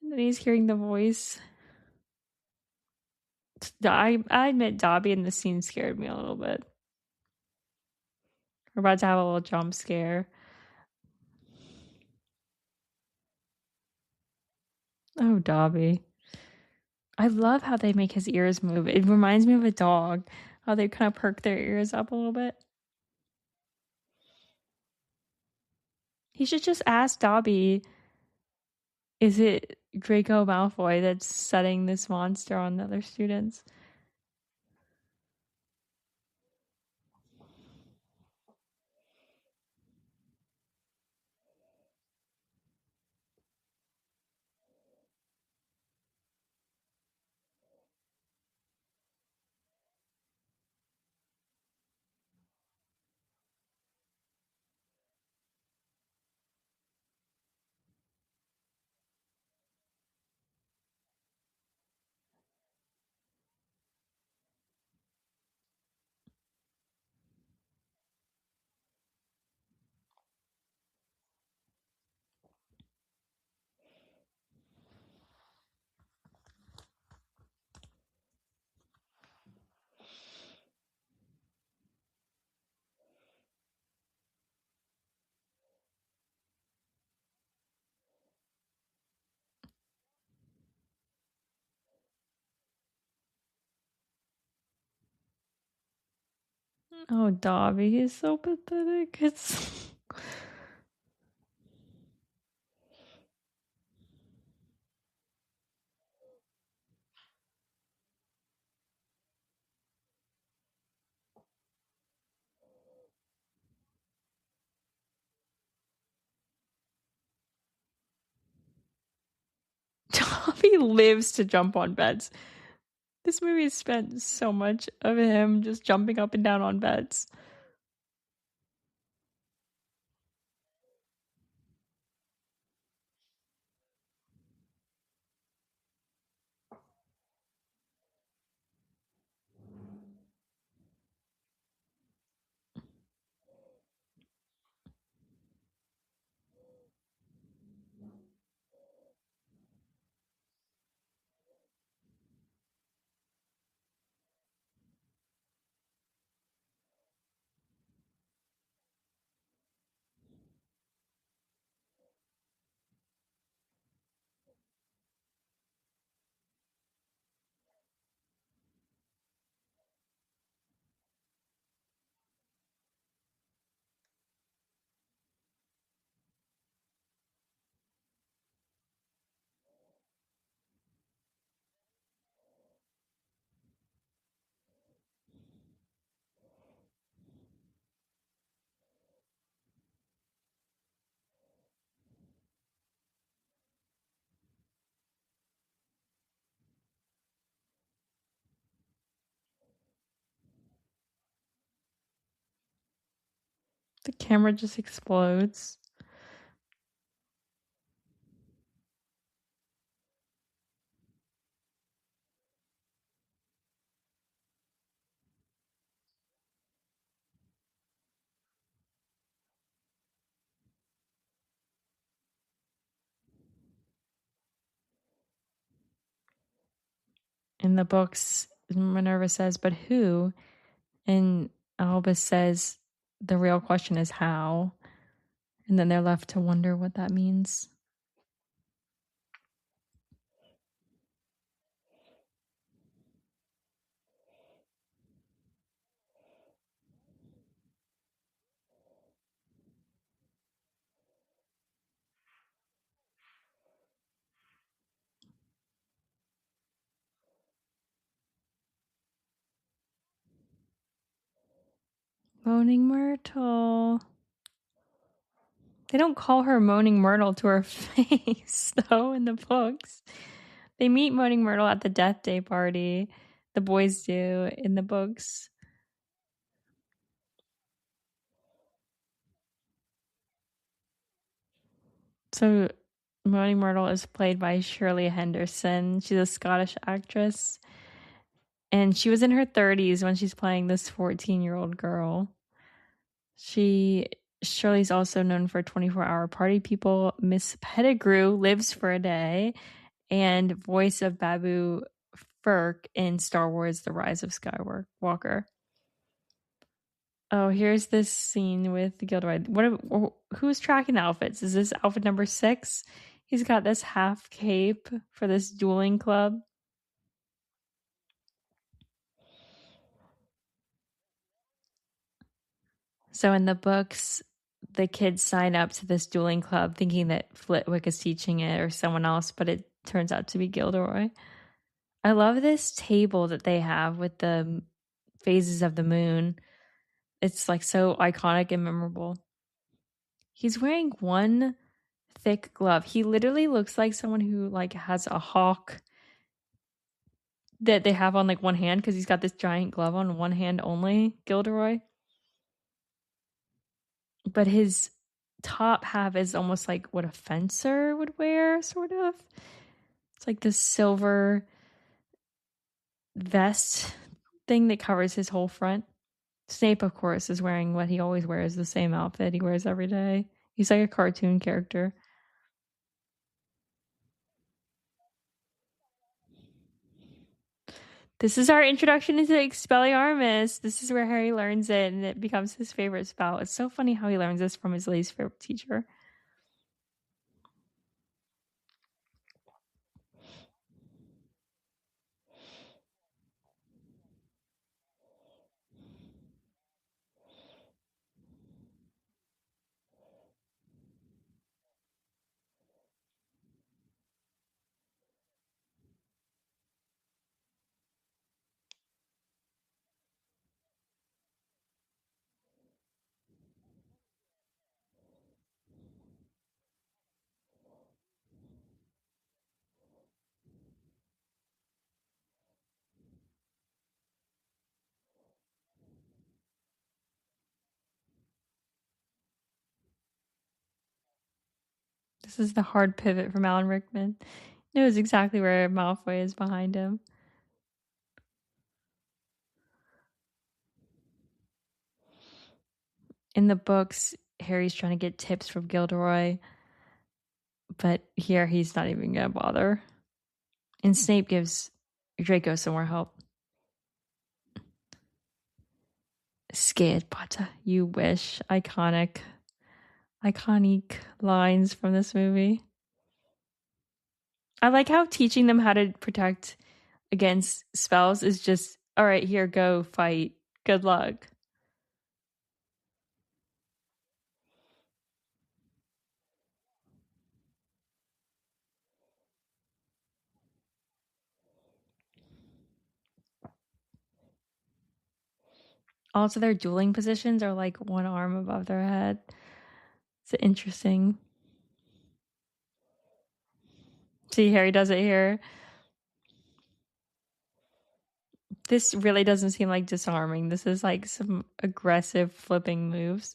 And then he's hearing the voice. I admit Dobby in this scene scared me a little bit. We're about to have a little jump scare. Oh, Dobby. I love how they make his ears move. It reminds me of a dog, how they kind of perk their ears up a little bit. He should just ask Dobby, is it Draco Malfoy that's setting this monster on the other students? Oh, Dobby, he's so pathetic. It's lives to jump on beds. This movie spent so much of him just jumping up and down on beds. The camera just explodes. In the books, Minerva says, "But who?" And Albus says, "The real question is how." And then they're left to wonder what that means. Moaning Myrtle. They don't call her Moaning Myrtle to her face, though, in the books. They meet Moaning Myrtle at the Death Day party. The boys do in the books. So, Moaning Myrtle is played by Shirley Henderson. She's a Scottish actress. And she was in her 30s when she's playing this 14-year-old girl. Shirley's also known for 24-Hour Party People, Miss Pettigrew, Lives for a Day, and voice of Babu Firk in Star Wars: The Rise of Skywalker. Oh, here's this scene with Gilderoy. Who's tracking the outfits? Is this outfit number 6? He's got this half cape for this dueling club. So in the books, the kids sign up to this dueling club thinking that Flitwick is teaching it or someone else, but it turns out to be Gilderoy. I love this table that they have with the phases of the moon. It's like so iconic and memorable. He's wearing one thick glove. He literally looks like someone who like has a hawk that they have on like one hand because he's got this giant glove on one hand only, Gilderoy. But his top half is almost like what a fencer would wear, sort of. It's like this silver vest thing that covers his whole front. Snape, of course, is wearing what he always wears, the same outfit he wears every day. He's like a cartoon character. This is our introduction into Expelliarmus. This is where Harry learns it, and it becomes his favorite spell. It's so funny how he learns this from his least favorite teacher. This is the hard pivot from Alan Rickman. He knows exactly where Malfoy is behind him. In the books, Harry's trying to get tips from Gilderoy, but here he's not even going to bother. And Snape gives Draco some more help. Scared Potter, you wish. Iconic lines from this movie. I like how teaching them how to protect against spells is just, all right, here, go fight. Good luck. Also, their dueling positions are like one arm above their head. It's interesting. See, Harry does it here. This really doesn't seem like disarming. This is like some aggressive flipping moves.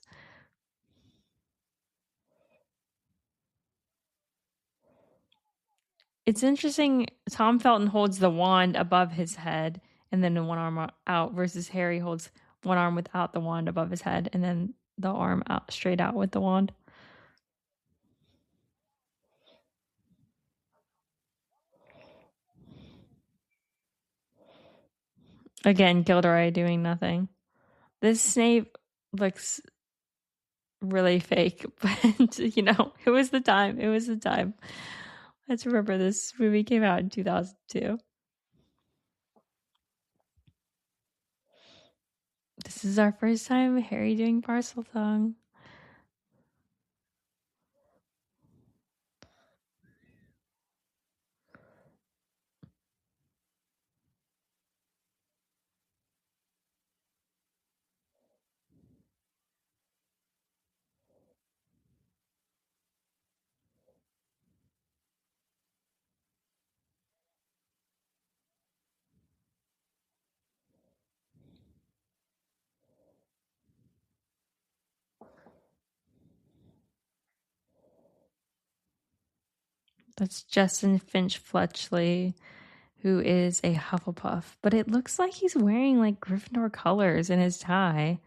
It's interesting. Tom Felton holds the wand above his head and then one arm out, versus Harry holds one arm without the wand above his head and then the arm out straight out with the wand. Again, Gilderoy doing nothing. This Snape looks really fake, but you know, it was the time. It was the time. Let's remember this movie came out in 2002. This is our first time Harry doing Parseltongue. That's Justin Finch Fletchley, who is a Hufflepuff. But it looks like he's wearing like Gryffindor colors in his tie.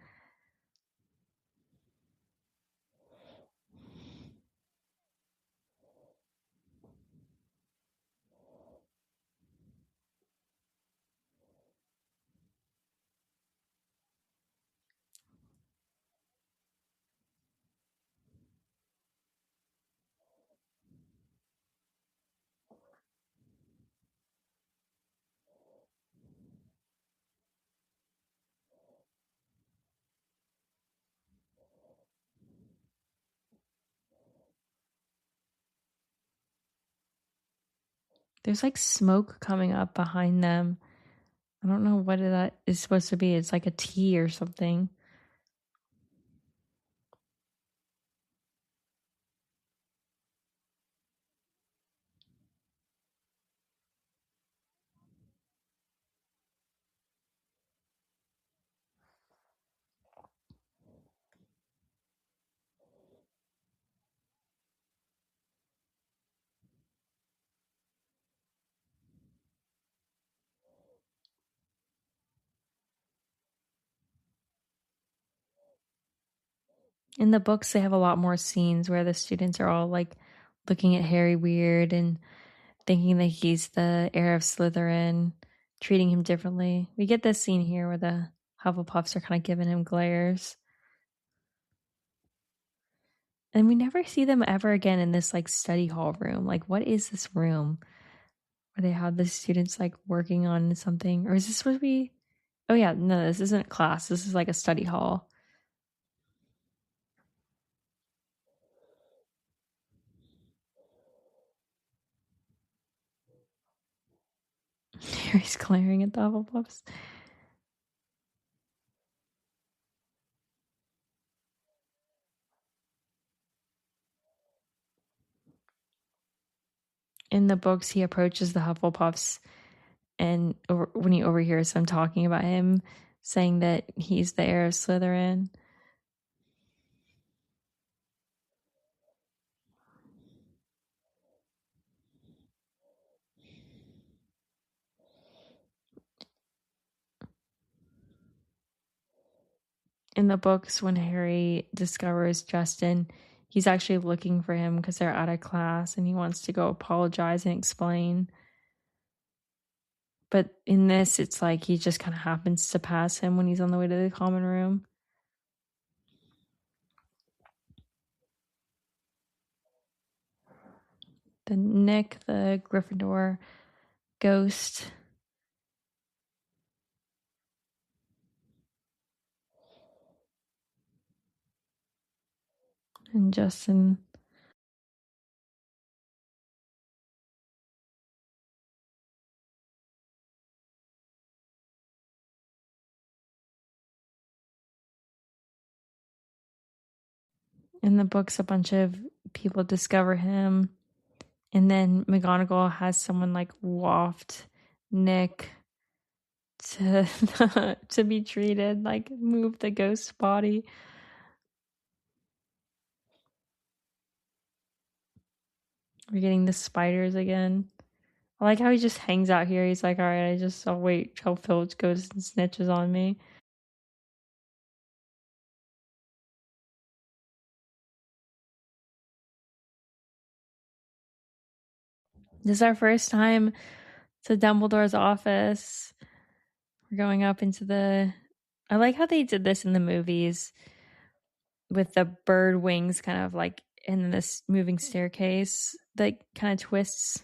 There's like smoke coming up behind them. I don't know what that is supposed to be. It's like a tea or something. In the books, they have a lot more scenes where the students are all like looking at Harry weird and thinking that he's the heir of Slytherin, treating him differently. We get this scene here where the Hufflepuffs are kind of giving him glares. And we never see them ever again in this like study hall room. Like, what is this room where they have the students like working on something? Or is this supposed to be? Oh, yeah, no, this isn't class. This is like a study hall. Harry's glaring at the Hufflepuffs. In the books, he approaches the Hufflepuffs, and when he overhears them talking about him, saying that he's the heir of Slytherin. in the books, when Harry discovers Justin, he's actually looking for him because they're out of class and he wants to go apologize and explain. But in this, it's like he just kind of happens to pass him when he's on the way to the common room. The Nick, the Gryffindor ghost. And Justin. In the books, a bunch of people discover him. And then McGonagall has someone like waft Nick to to be treated, like move the ghost body. We're getting the spiders again. I like how he just hangs out here. He's like, all right, I'll wait till Filch goes and snitches on me. This is our first time to Dumbledore's office. We're going up into the. I like how they did this in the movies with the bird wings kind of like in this moving staircase that kind of twists.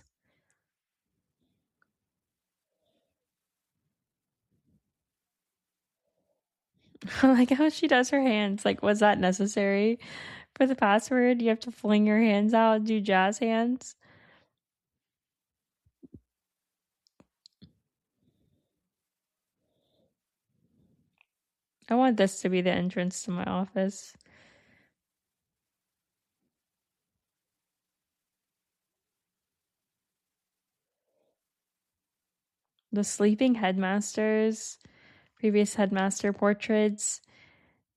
I like how she does her hands. Like, was that necessary for the password? You have to fling your hands out, do jazz hands. I want this to be the entrance to my office. The sleeping headmasters, previous headmaster portraits,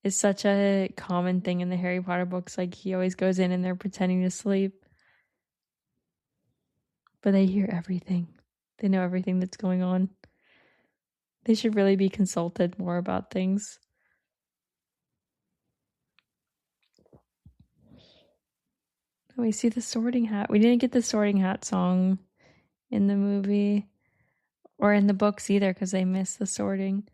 is such a common thing in the Harry Potter books. Like, he always goes in and they're pretending to sleep. But they hear everything. They know everything that's going on. They should really be consulted more about things. Oh, we see the Sorting Hat. We didn't get the Sorting Hat song in the movie or in the books either because they missed the sorting.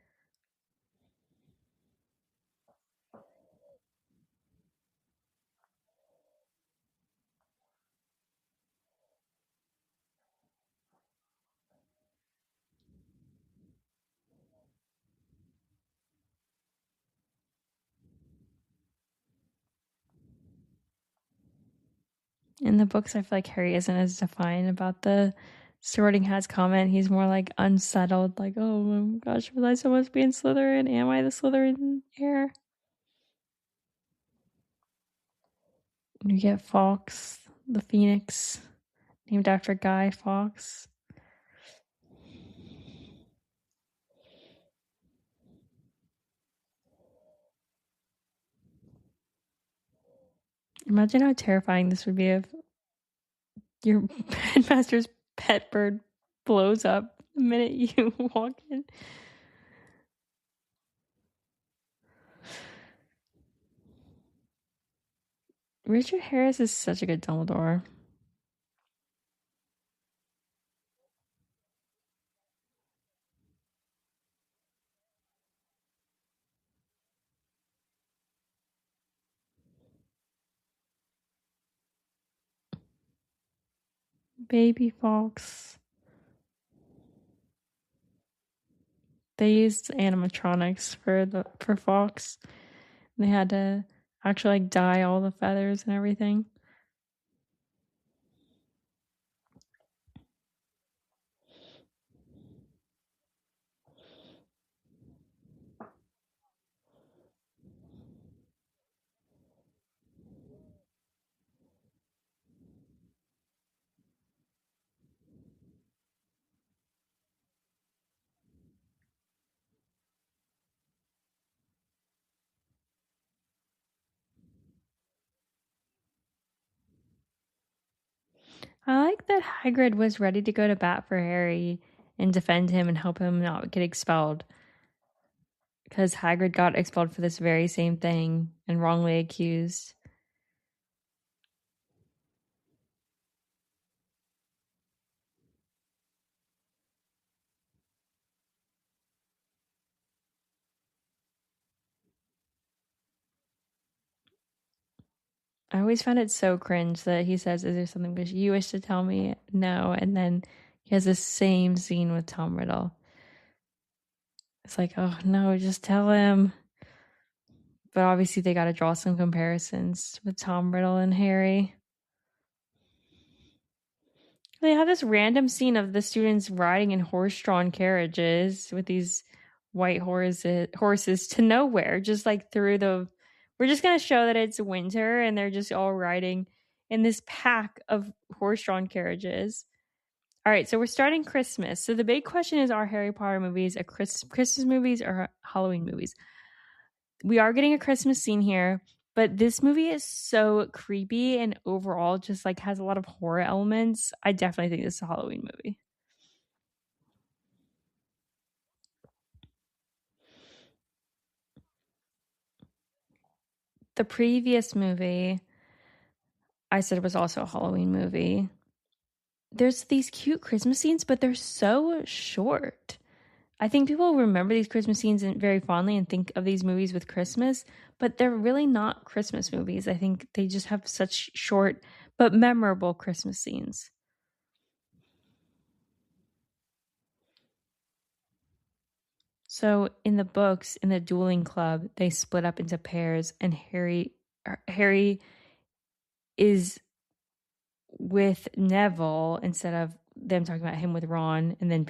In the books, I feel like Harry isn't as defiant about the Sorting Hat's comment. He's more like unsettled, like, oh my gosh, was I supposed to be in Slytherin? Am I the Slytherin heir? You get Fawkes, the Phoenix, named after Guy Fawkes. Imagine how terrifying this would be if your headmaster's pet bird blows up the minute you walk in. Richard Harris is such a good Dumbledore. Baby Fawkes. They used animatronics for Fawkes. They had to actually like dye all the feathers and everything. I like that Hagrid was ready to go to bat for Harry and defend him and help him not get expelled. because Hagrid got expelled for this very same thing and wrongly accused. I always found it so cringe that he says, "Is there something you wish to tell me?" No. And then he has the same scene with Tom Riddle. It's like, oh no, just tell him. But obviously, they got to draw some comparisons with Tom Riddle and Harry. They have this random scene of the students riding in horse-drawn carriages with these white horses to nowhere, just like through the. We're just gonna show that it's winter and they're just all riding in this pack of horse-drawn carriages. All right, so we're starting Christmas. So the big question is: are Harry Potter movies a Christmas movies or Halloween movies? We are getting a Christmas scene here, but this movie is so creepy and overall just like has a lot of horror elements. I definitely think this is a Halloween movie. The previous movie I said was also a Halloween movie. There's these cute Christmas scenes, but they're so short. I think people remember these Christmas scenes very fondly and think of these movies with Christmas, but they're really not Christmas movies. I think they just have such short but memorable Christmas scenes. So in the books, in the dueling club, they split up into pairs, and Harry is with Neville instead of them talking about him with Ron, and then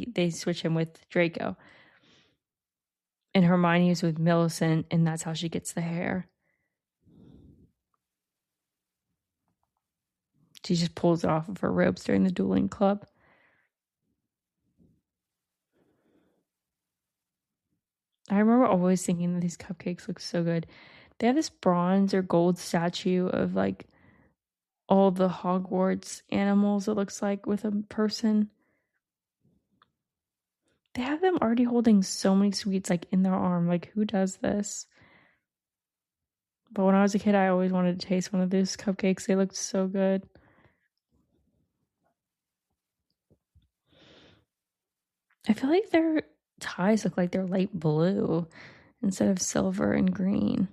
they switch him with Draco. And Hermione is with Millicent, and that's how she gets the hair. She just pulls it off of her robes during the dueling club. I remember always thinking that these cupcakes look so good. They have this bronze or gold statue of like all the Hogwarts animals, it looks like, with a person. They have them already holding so many sweets like in their arm. Like, who does this? But when I was a kid, I always wanted to taste one of those cupcakes. They looked so good. I feel like their ties look like they're light blue instead of silver and green.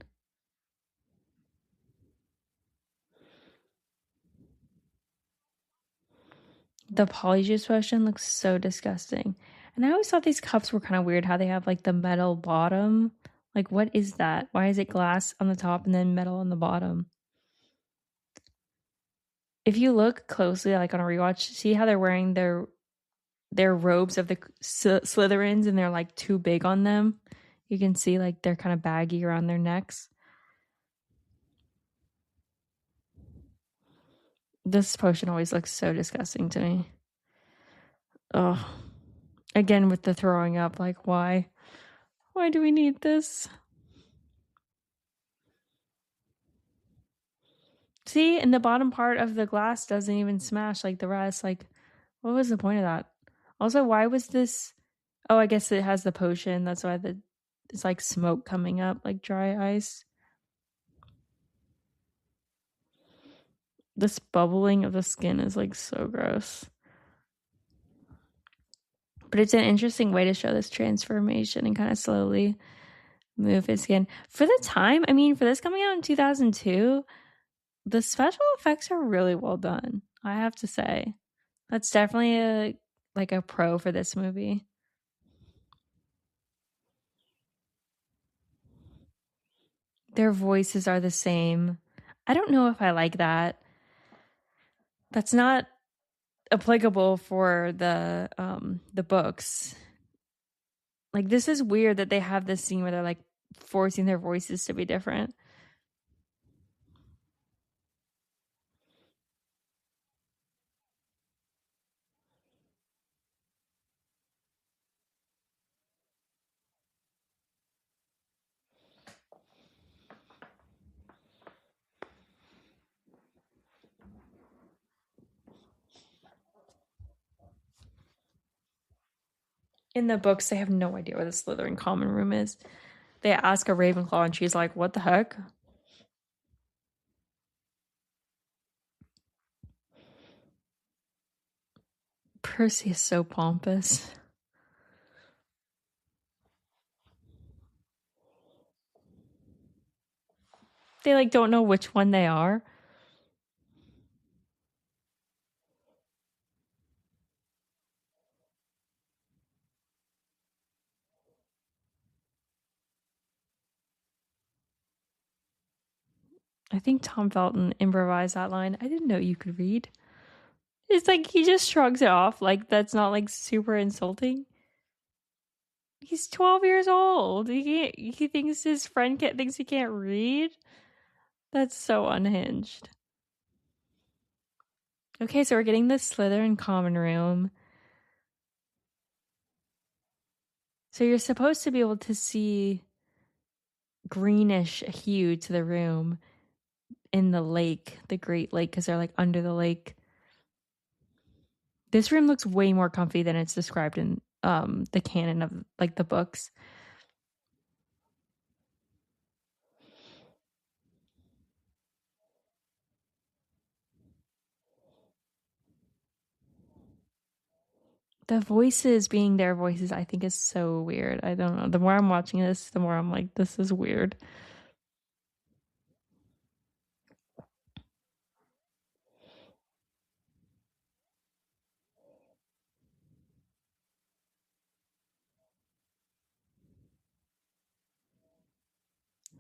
The Polyjuice potion looks so disgusting. And I always thought these cups were kind of weird how they have like the metal bottom. Like, what is that? Why is it glass on the top and then metal on the bottom? If you look closely, like on a rewatch, see how they're wearing their robes of the Slytherins and they're like too big on them. You can see like they're kind of baggy around their necks. This potion always looks so disgusting to me. Oh, again with the throwing up, like why? Why do we need this? See, and the bottom part of the glass doesn't even smash like the rest. Like, what was the point of that? Also, why was this? Oh, I guess it has the potion. That's why it's like smoke coming up, like dry ice. This bubbling of the skin is like so gross. But it's an interesting way to show this transformation and kind of slowly move his skin. For the time, I mean, for this coming out in 2002, the special effects are really well done, I have to say. That's definitely a pro for this movie. Their voices are the same. I don't know if I like that. That's not applicable for the books. Like, this is weird that they have this scene where they're like forcing their voices to be different. In the books, they have no idea where the Slytherin common room is. They ask a Ravenclaw, and she's like, "What the heck?" Percy is so pompous. They like don't know which one they are. I think Tom Felton improvised that line. I didn't know you could read. It's like he just shrugs it off like that's not like super insulting. He's 12 years old. He thinks his friend thinks he can't read. That's so unhinged. Okay, so we're getting the Slytherin common room. So you're supposed to be able to see greenish hue to the room in the lake, the Great Lake, because they're like under the lake. This room looks way more comfy than it's described in the canon of like the books. The voices being their voices, I think is so weird. I don't know. The more I'm watching this, the more I'm like, this is weird.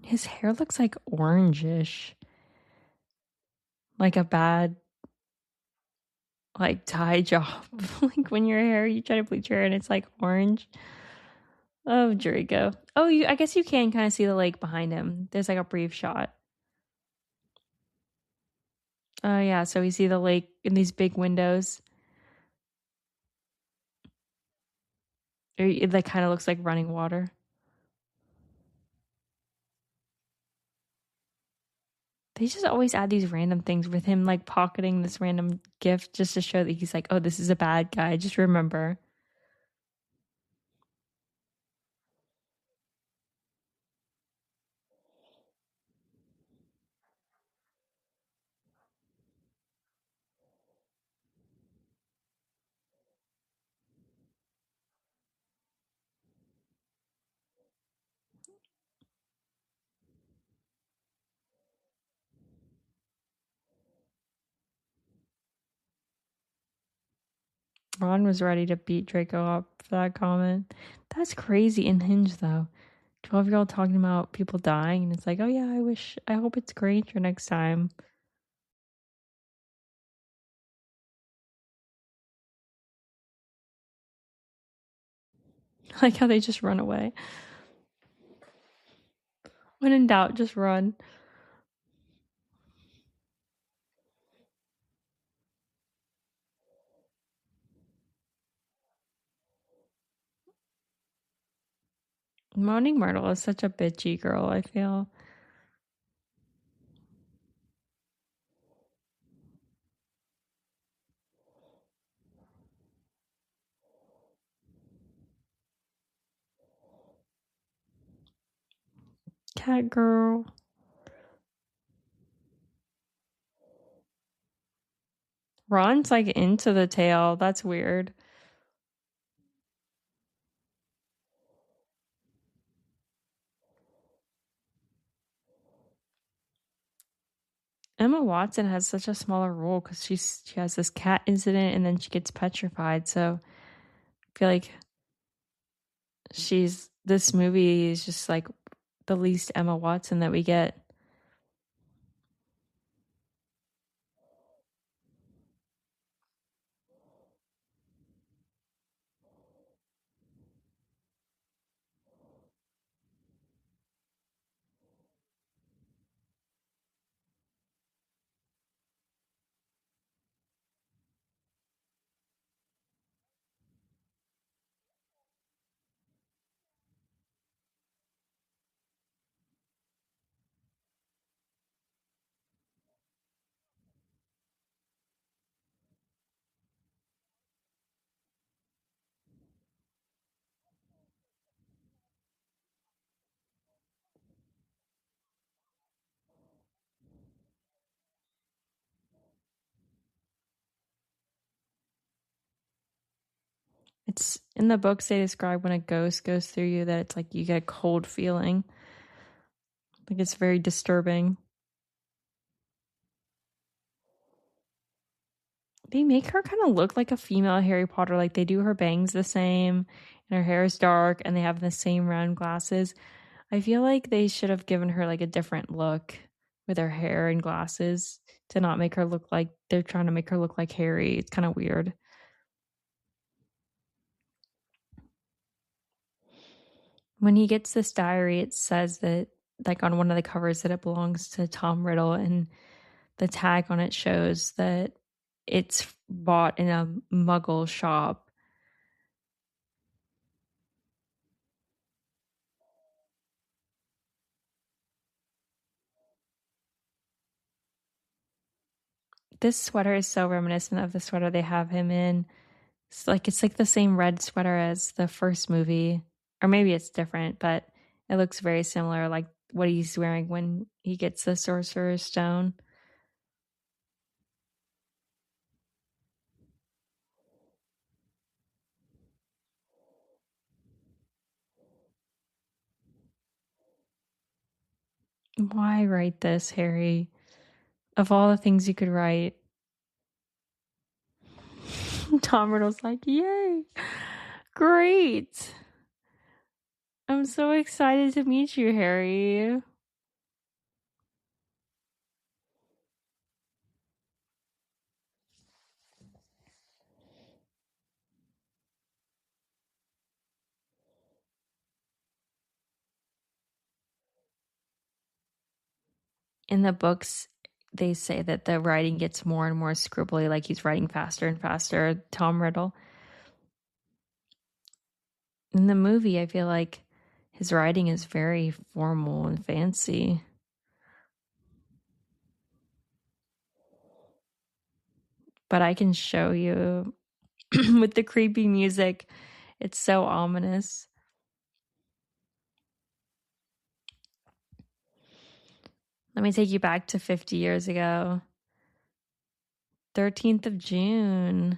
His hair looks like orangish. Like a bad like tie job. Like when your hair you try to bleach your hair and it's like orange. Oh, Draco. Oh, I guess you can kind of see the lake behind him. There's like a brief shot. Oh yeah, so we see the lake in these big windows. It like kind of looks like running water. They just always add these random things with him like pocketing this random gift just to show that he's like, oh, this is a bad guy. Just remember. Ron was ready to beat Draco up for that comment. That's crazy in Hinge though. 12-year-old talking about people dying and it's like, oh yeah, I hope it's great your next time. Like how they just run away. When in doubt, just run. Moaning Myrtle is such a bitchy girl, I feel. Cat girl. Ron's like into the tail. That's weird. Emma Watson has such a smaller role because she has this cat incident and then she gets petrified. So I feel like this movie is just like the least Emma Watson that we get. It's in the books they describe when a ghost goes through you that it's like you get a cold feeling. Like it's very disturbing. They make her kind of look like a female Harry Potter. Like they do her bangs the same and her hair is dark and they have the same round glasses. I feel like they should have given her like a different look with her hair and glasses to not make her look like they're trying to make her look like Harry. It's kind of weird. When he gets this diary, it says that, like on one of the covers, that it belongs to Tom Riddle, and the tag on it shows that it's bought in a muggle shop. This sweater is so reminiscent of the sweater they have him in. It's like the same red sweater as the first movie, or maybe it's different, but it looks very similar, like what he's wearing when he gets the Sorcerer's Stone. Why write this, Harry? Of all the things you could write, Tom Riddle's like, "Yay, great! I'm so excited to meet you, Harry." In the books, they say that the writing gets more and more scribbly, like he's writing faster and faster, Tom Riddle. In the movie, I feel like his writing is very formal and fancy. But I can show you with the creepy music. It's so ominous. Let me take you back to 50 years ago. 13th of June.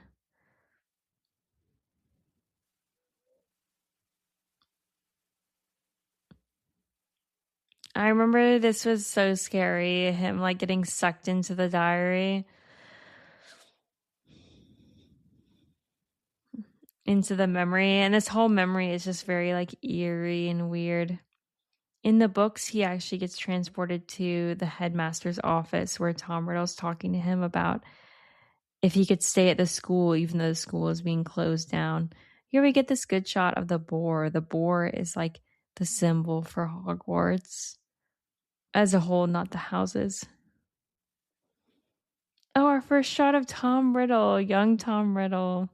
I remember this was so scary, him like getting sucked into the diary, into the memory. And this whole memory is just very like eerie and weird. In the books, he actually gets transported to the headmaster's office where Tom Riddle's talking to him about if he could stay at the school, even though the school is being closed down. Here we get this good shot of the boar. The boar is like the symbol for Hogwarts as a whole, not the houses. Oh, our first shot of Tom Riddle, young Tom Riddle.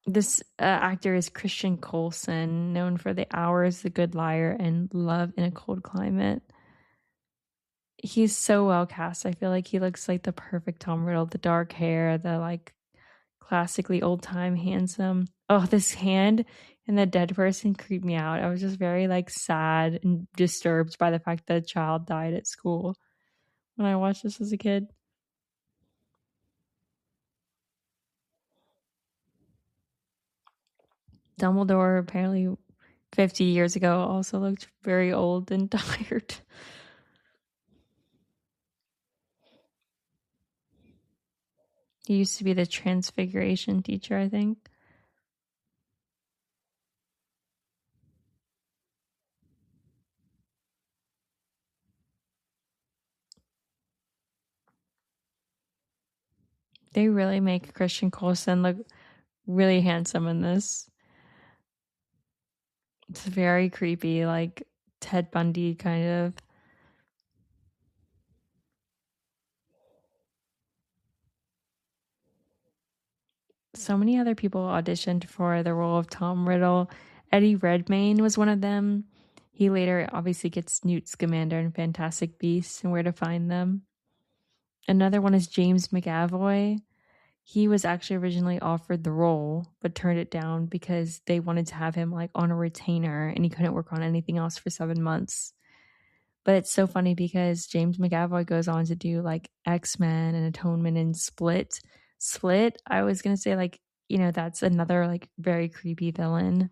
This actor is Christian Coulson, known for The Hours, The Good Liar, and Love in a Cold Climate. He's so well cast. I feel like he looks like the perfect Tom Riddle. The dark hair, the like classically old time handsome. Oh, this hand and the dead person creeped me out. I was just very like sad and disturbed by the fact that a child died at school when I watched this as a kid. Dumbledore apparently 50 years ago also looked very old and tired. He used to be the transfiguration teacher, I think. They really make Christian Coulson look really handsome in this. It's very creepy, like Ted Bundy kind of. So many other people auditioned for the role of Tom Riddle. Eddie Redmayne was one of them. He later obviously gets Newt Scamander in Fantastic Beasts and Where to Find Them. Another one is James McAvoy. He was actually originally offered the role, but turned it down because they wanted to have him like on a retainer and he couldn't work on anything else for 7 months. But it's so funny because James McAvoy goes on to do like X-Men and Atonement and Split. Slit, I was gonna say, like, that's another, like, very creepy villain.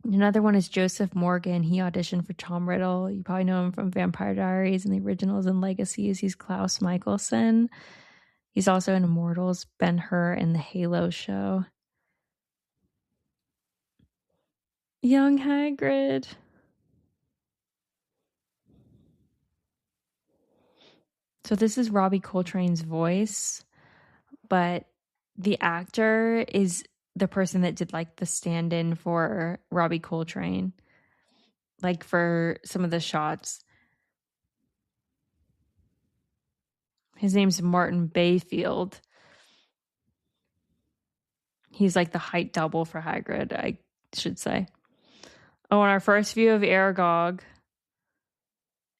Another one is Joseph Morgan. He auditioned for Tom Riddle. You probably know him from Vampire Diaries and the originals and Legacies. He's Klaus Michelson. He's also in Immortals, Ben-Hur, and the Halo show. Young Hagrid. So this is Robbie Coltrane's voice, but the actor is the person that did like the stand-in for Robbie Coltrane, like for some of the shots. His name's Martin Bayfield. He's like the height double for Hagrid, I should say. Oh, and our first view of Aragog.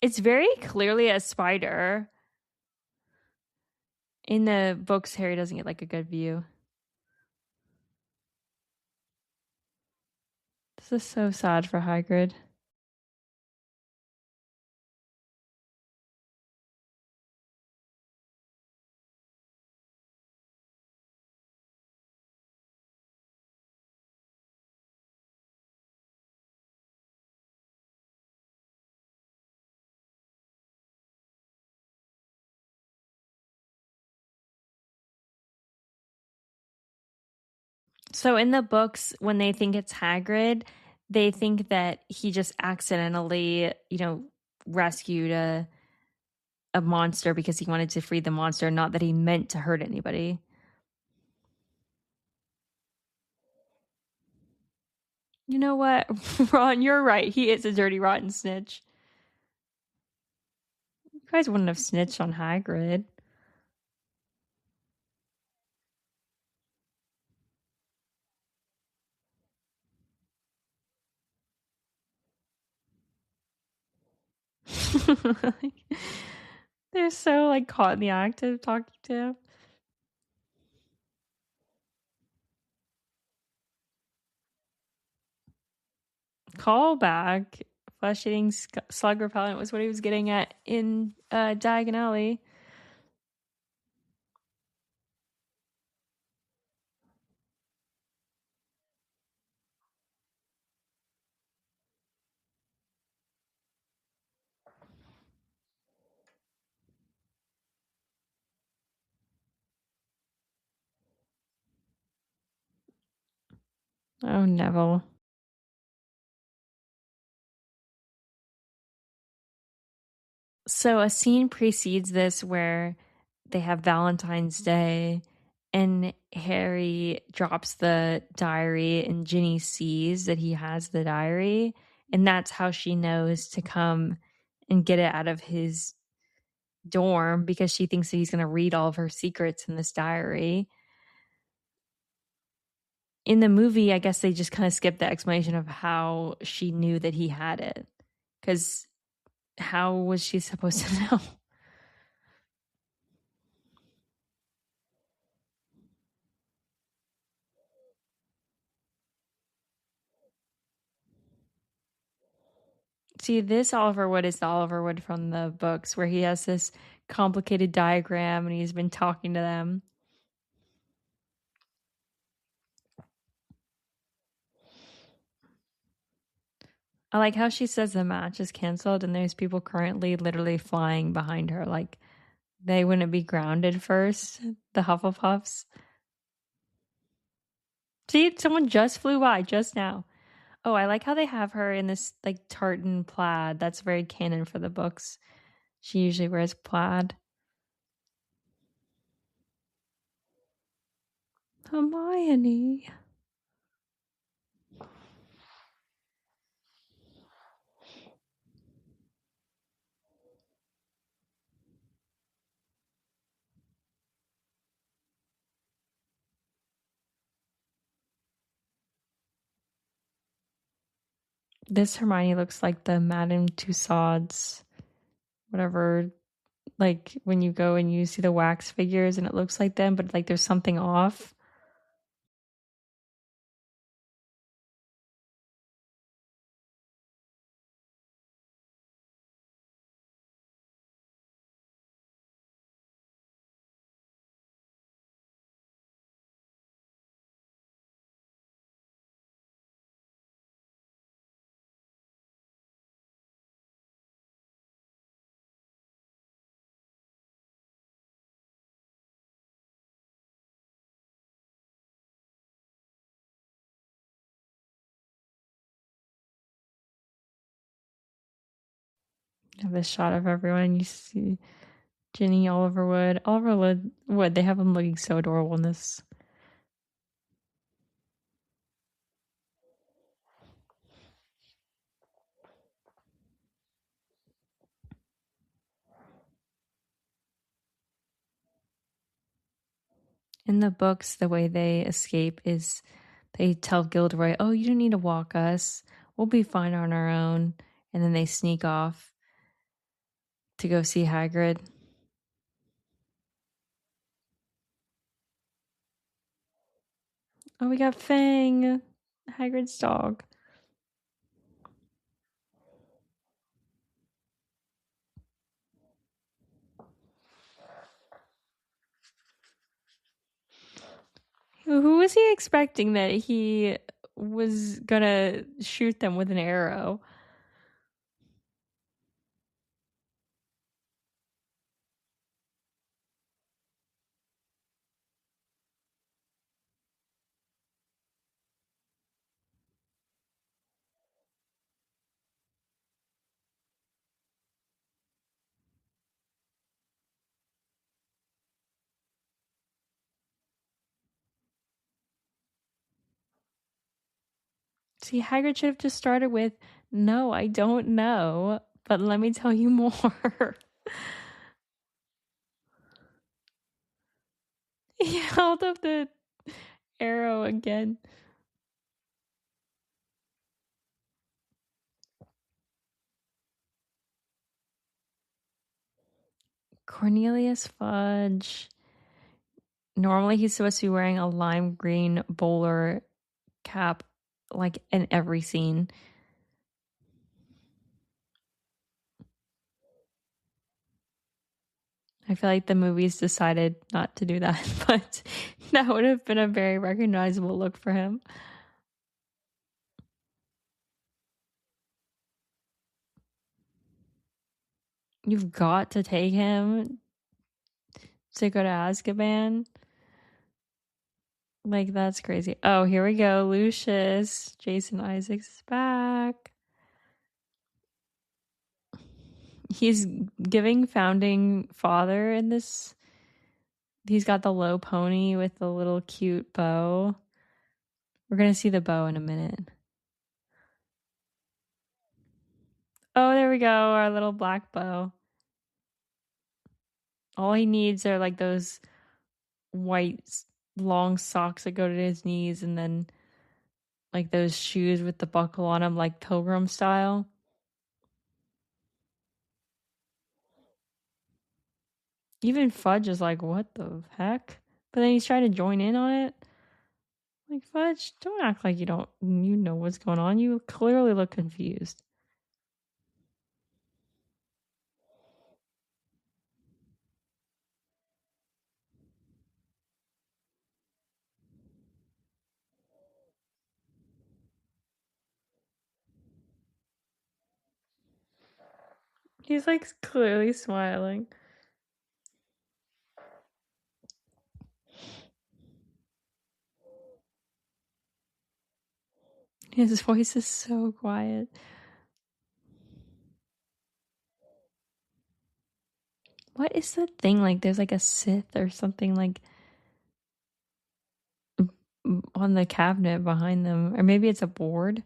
It's very clearly a spider. In the books, Harry doesn't get like a good view. This is so sad for Hagrid. So in the books, when they think it's Hagrid, they think that he just accidentally, rescued a monster because he wanted to free the monster, not that he meant to hurt anybody. You know what, Ron, you're right. He is a dirty, rotten snitch. You guys wouldn't have snitched on Hagrid. They're so like caught in the act of talking to him. Callback. Flesh eating slug repellent was what he was getting at in Diagon Alley. Oh, Neville. So a scene precedes this where they have Valentine's Day and Harry drops the diary and Ginny sees that he has the diary, and that's how she knows to come and get it out of his dorm because she thinks that he's going to read all of her secrets in this diary. In the movie, I guess they just kind of skipped the explanation of how she knew that he had it, because how was she supposed to know? See, this Oliver Wood is the Oliver Wood from the books where he has this complicated diagram and he's been talking to them. I like how she says the match is canceled and there's people currently literally flying behind her. Like they wouldn't be grounded first, the Hufflepuffs. See, someone just flew by just now. Oh, I like how they have her in this like tartan plaid. That's very canon for the books. She usually wears plaid. Hermione. This Hermione looks like the Madame Tussauds, whatever. Like when you go and you see the wax figures and it looks like them, but like there's something off. Have this shot of everyone. You see Ginny, Oliver Wood. Oliver Wood, they have him looking so adorable in this. In the books, the way they escape is they tell Gilderoy, "Oh, you don't need to walk us. We'll be fine on our own." And then they sneak off to go see Hagrid. Oh, we got Fang, Hagrid's dog. Who was he expecting that he was gonna shoot them with an arrow? See, Hagrid should have just started with, "No, I don't know, but let me tell you more." He held up the arrow again. Cornelius Fudge. Normally, he's supposed to be wearing a lime green bowler cap, like in every scene. I feel like the movies decided not to do that, but that would have been a very recognizable look for him. You've got to take him to go to Azkaban. Like, that's crazy. Oh, here we go. Lucius. Jason Isaacs is back. He's giving founding father in this. He's got the low pony with the little cute bow. We're going to see the bow in a minute. Oh, there we go. Our little black bow. All he needs are like those white long socks that go to his knees and then like those shoes with the buckle on them, like pilgrim style. Even Fudge is like, what the heck? But then he's trying to join in on it. Like, Fudge, don't act like you know what's going on. You clearly look confused. He's like clearly smiling. His voice is so quiet. What is the thing? Like, there's like a Sith or something like on the cabinet behind them. Or maybe it's a board.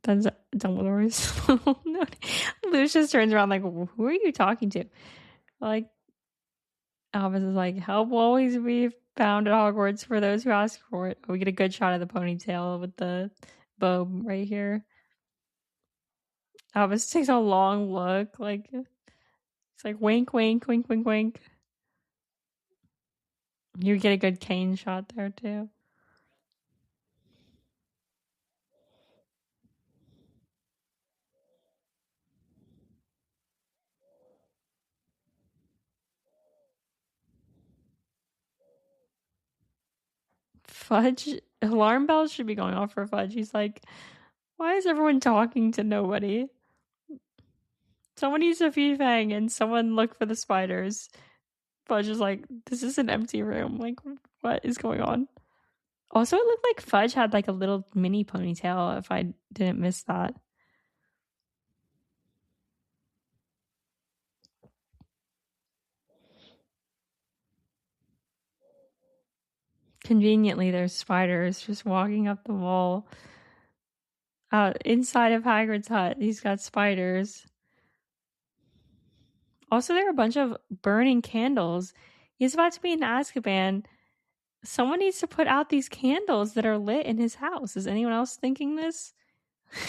That's Dumbledore's little note. Lucius turns around like, who are you talking to? Like, Albus is like, help will always be found at Hogwarts for those who ask for it. We get a good shot of the ponytail with the bow right here. Albus takes a long look, like it's like wink, wink, wink, wink, wink. You get a good cane shot there too. Fudge, alarm bells should be going off for Fudge. He's like, why is everyone talking to nobody? Someone needs to feed Fang and someone look for the spiders. Fudge is like, this is an empty room. Like, what is going on? Also, it looked like Fudge had like a little mini ponytail, if I didn't miss that. Conveniently, there's spiders just walking up the wall. Inside of Hagrid's hut, he's got spiders. Also, there are a bunch of burning candles. He's about to be in Azkaban. Someone needs to put out these candles that are lit in his house. Is anyone else thinking this?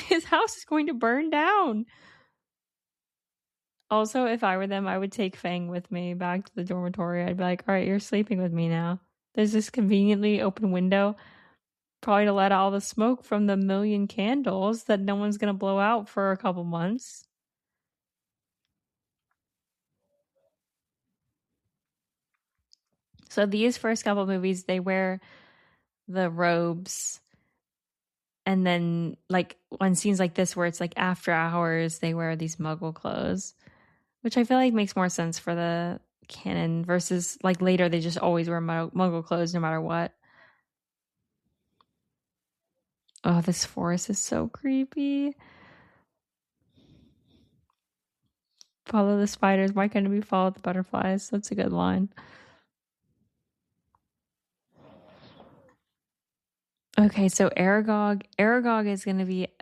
His house is going to burn down. Also, if I were them, I would take Fang with me back to the dormitory. I'd be like, all right, you're sleeping with me now. There's this conveniently open window, probably to let out all the smoke from the million candles that no one's going to blow out for a couple months. So these first couple movies, they wear the robes, and then like on scenes like this where it's like after hours, they wear these muggle clothes, which I feel like makes more sense for the canon versus like later they just always wear muggle clothes no matter what. Oh, this forest is so creepy. Follow the spiders. Why couldn't we follow the butterflies? That's a good line. Okay, so Aragog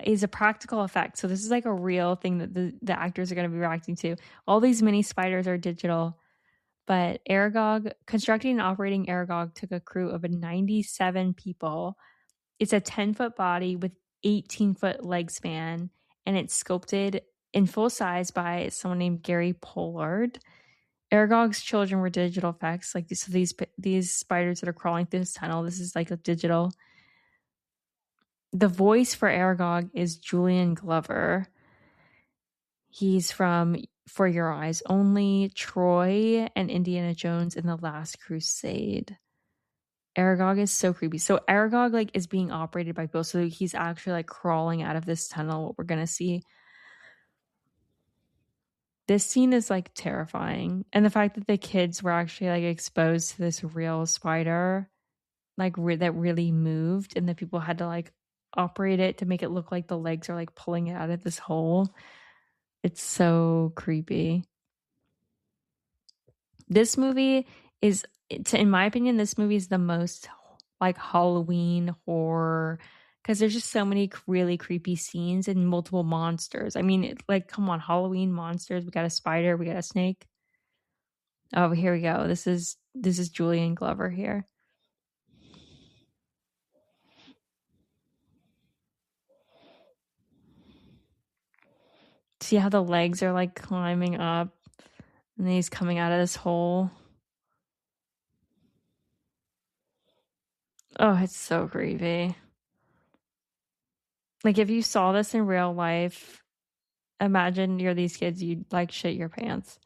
is a practical effect. So this is like a real thing that the actors are going to be reacting to. All these mini spiders are digital, but constructing and operating Aragog took a crew of 97 people. It's a 10-foot body with 18-foot leg span, and it's sculpted in full size by someone named Gary Pollard. Aragog's children were digital effects, like these spiders that are crawling through this tunnel. This is like a digital. The voice for Aragog is Julian Glover. He's from For Your Eyes Only, Troy, and Indiana Jones in The Last Crusade. Aragog is so creepy. So Aragog like is being operated by Bill. So he's actually like crawling out of this tunnel. What we're gonna see. This scene is like terrifying, and the fact that the kids were actually like exposed to this real spider, like that really moved, and the people had to like operate it to make it look like the legs are like pulling it out of this hole. It's so creepy. This movie is, in my opinion, this movie is the most like Halloween horror because there's just so many really creepy scenes and multiple monsters. I mean, like, come on, Halloween monsters. We got a spider, we got a snake. Oh, here we go. This is Julian Glover here. See how the legs are like climbing up, and then he's coming out of this hole. Oh, it's so creepy. Like if you saw this in real life, imagine you're these kids, you'd like shit your pants.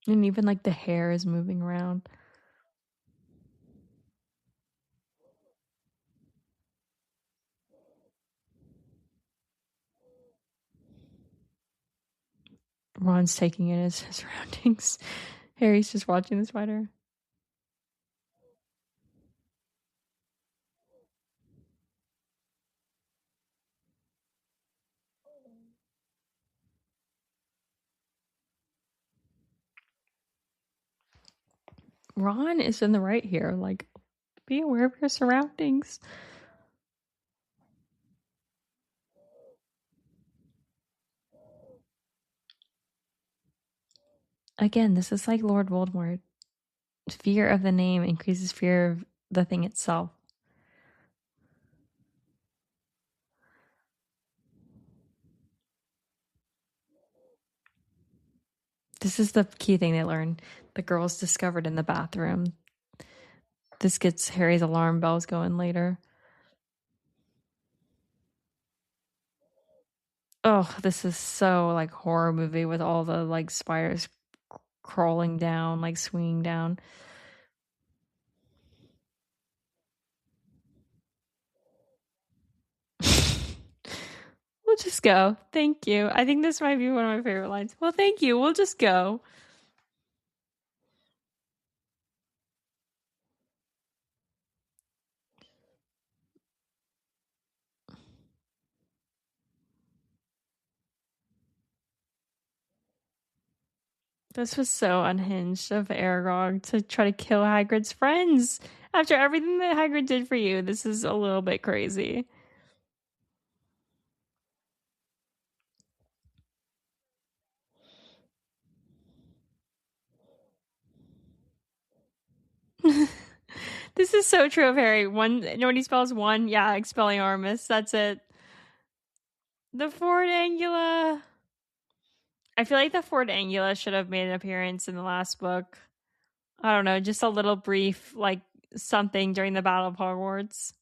And even like the hair is moving around. Ron's taking in his surroundings. Harry's just watching the spider. Ron is in the right here. Like, be aware of your surroundings. Again, this is like Lord Voldemort. Fear of the name increases fear of the thing itself. This is the key thing they learn. The girls discovered in the bathroom. This gets Harry's alarm bells going later. Oh, this is so like horror movie with all the like spiders crawling down, like swinging down. We'll just go. Thank you. I think this might be one of my favorite lines. Well, thank you. We'll just go. This was so unhinged of Aragog to try to kill Hagrid's friends. After everything that Hagrid did for you, this is a little bit crazy. This is so true of Harry. One, when he spells one, yeah, Expelliarmus. That's it. The Ford Angula. I feel like the Ford Angula should have made an appearance in the last book. I don't know, just a little brief, like something during the Battle of Hogwarts.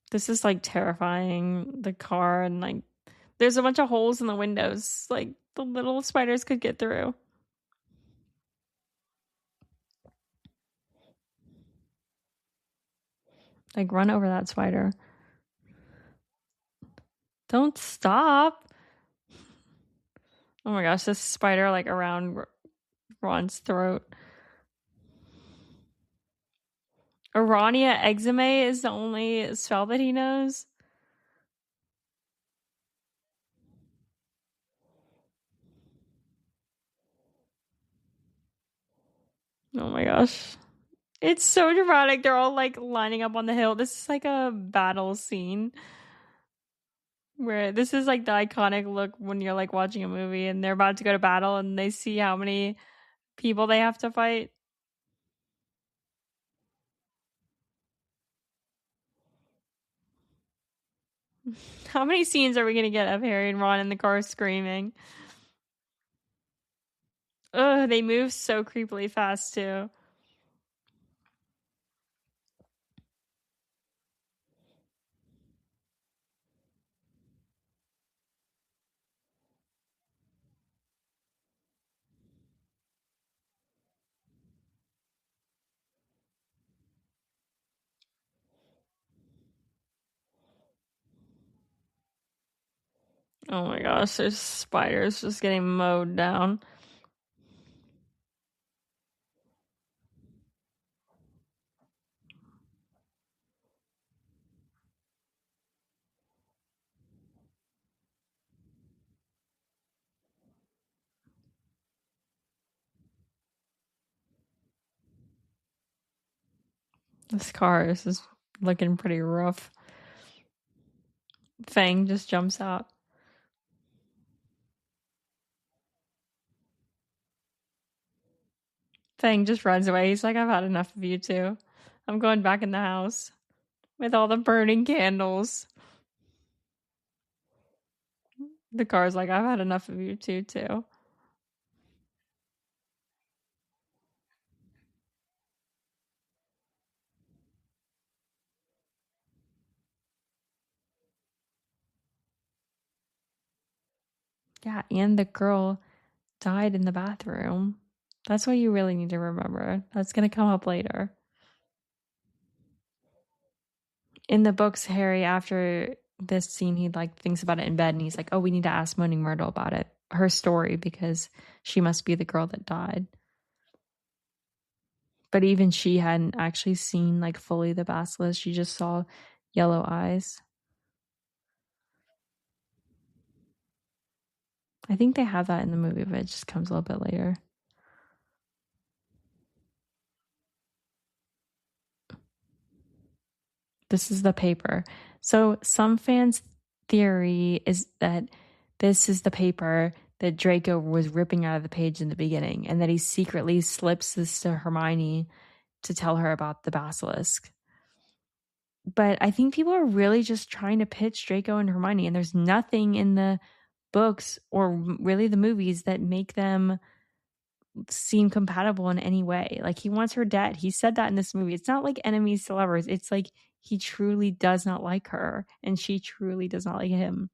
This is like terrifying. The car and like there's a bunch of holes in the windows. Like the little spiders could get through. Like run over that spider. Don't stop. Oh my gosh, this spider like around Ron's throat. Arania Exame is the only spell that he knows. Oh my gosh. It's so dramatic. They're all like lining up on the hill. This is like a battle scene where this is like the iconic look when you're like watching a movie and they're about to go to battle and they see how many people they have to fight. How many scenes are we going to get of Harry and Ron in the car screaming? Ugh, they move so creepily fast too. Oh my gosh, there's spiders just getting mowed down. This car is just looking pretty rough. Fang just jumps out. Fang just runs away. He's like, I've had enough of you two. I'm going back in the house with all the burning candles. The car's like, I've had enough of you too. Yeah, and the girl died in the bathroom. That's what you really need to remember. That's going to come up later. In the books, Harry, after this scene, he like thinks about it in bed and he's like, oh, we need to ask Moaning Myrtle about it, her story, because she must be the girl that died. But even she hadn't actually seen like fully the basilisk. She just saw yellow eyes. I think they have that in the movie, but it just comes a little bit later. This is the paper. So some fans' theory is that this is the paper that Draco was ripping out of the page in the beginning, and that he secretly slips this to Hermione to tell her about the basilisk. But I think people are really just trying to pitch Draco and Hermione, and there's nothing in the books or really the movies that make them seem compatible in any way. Like he wants her dead. He said that in this movie. It's not like enemies to lovers. It's like he truly does not like her and she truly does not like him.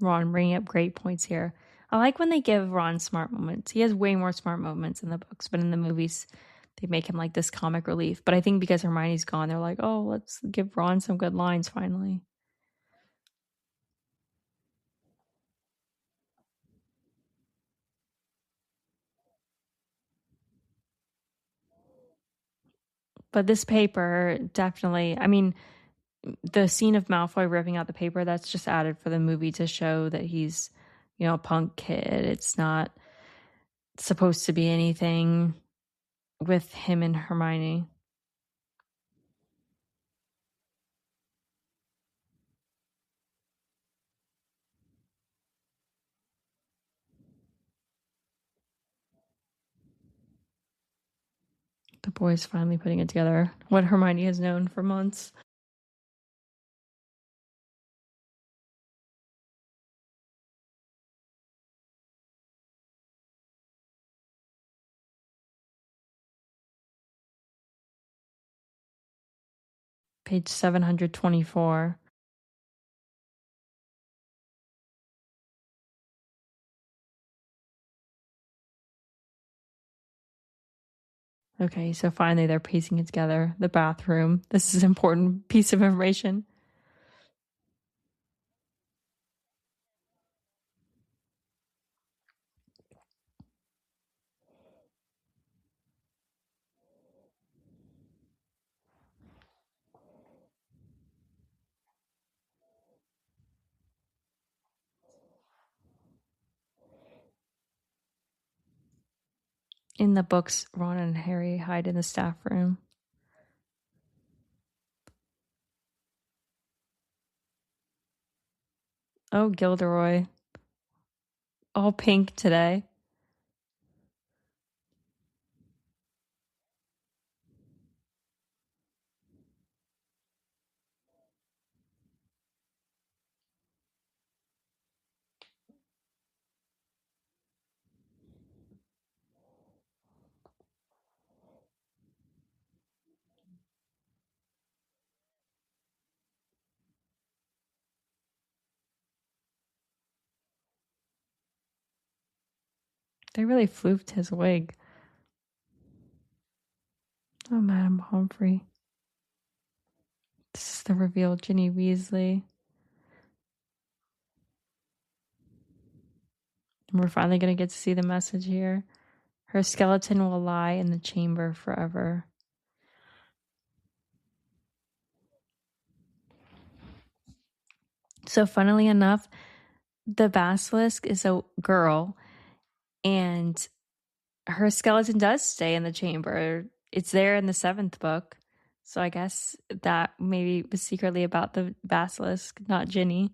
Ron bringing up great points here. I like when they give Ron smart moments. He has way more smart moments in the books, but in the movies, they make him like this comic relief. But I think because Hermione's gone, they're like, oh, let's give Ron some good lines finally. But this paper definitely, I mean, the scene of Malfoy ripping out the paper, that's just added for the movie to show that he's, a punk kid. It's not supposed to be anything with him and Hermione. The boys finally putting it together. What Hermione has known for months. Page 724. Okay, so finally they're piecing it together. The bathroom. This is an important piece of information. In the books, Ron and Harry hide in the staff room. Oh, Gilderoy. All pink today. They really floofed his wig. Oh, Madam Pomfrey. This is the reveal, Ginny Weasley. And we're finally going to get to see the message here. Her skeleton will lie in the chamber forever. So, funnily enough, the basilisk is a girl, and her skeleton does stay in the chamber. It's there in the 7th book. So, I guess that maybe was secretly about the basilisk, not Ginny.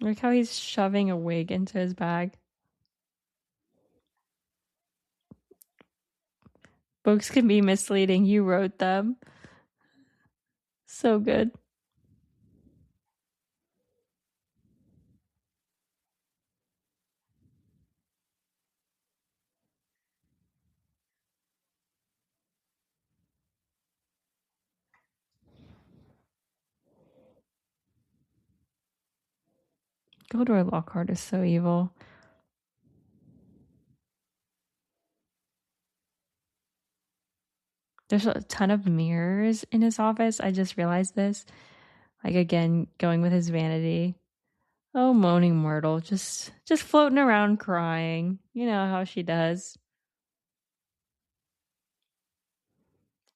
Look how he's shoving a wig into his bag. Books can be misleading. You wrote them. So good. Gilderoy Lockhart is so evil. There's a ton of mirrors in his office. I just realized this. Like, again, going with his vanity. Oh, moaning Myrtle, just floating around crying. You know how she does.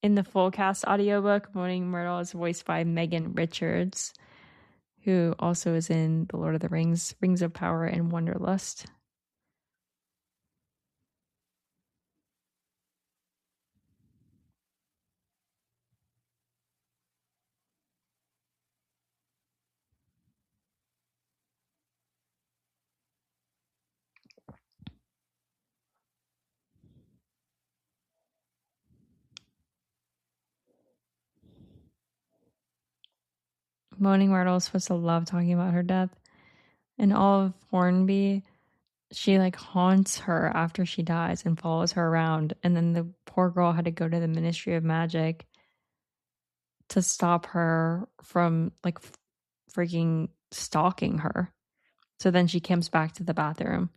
In the full cast audiobook, Moaning Myrtle is voiced by Megan Richards, who also is in The Lord of the Rings, Rings of Power, and Wanderlust. Moaning Myrtle is supposed to love talking about her death. And all of Hornby, she like haunts her after she dies and follows her around. And then the poor girl had to go to the Ministry of Magic to stop her from like freaking stalking her. So then she comes back to the bathroom.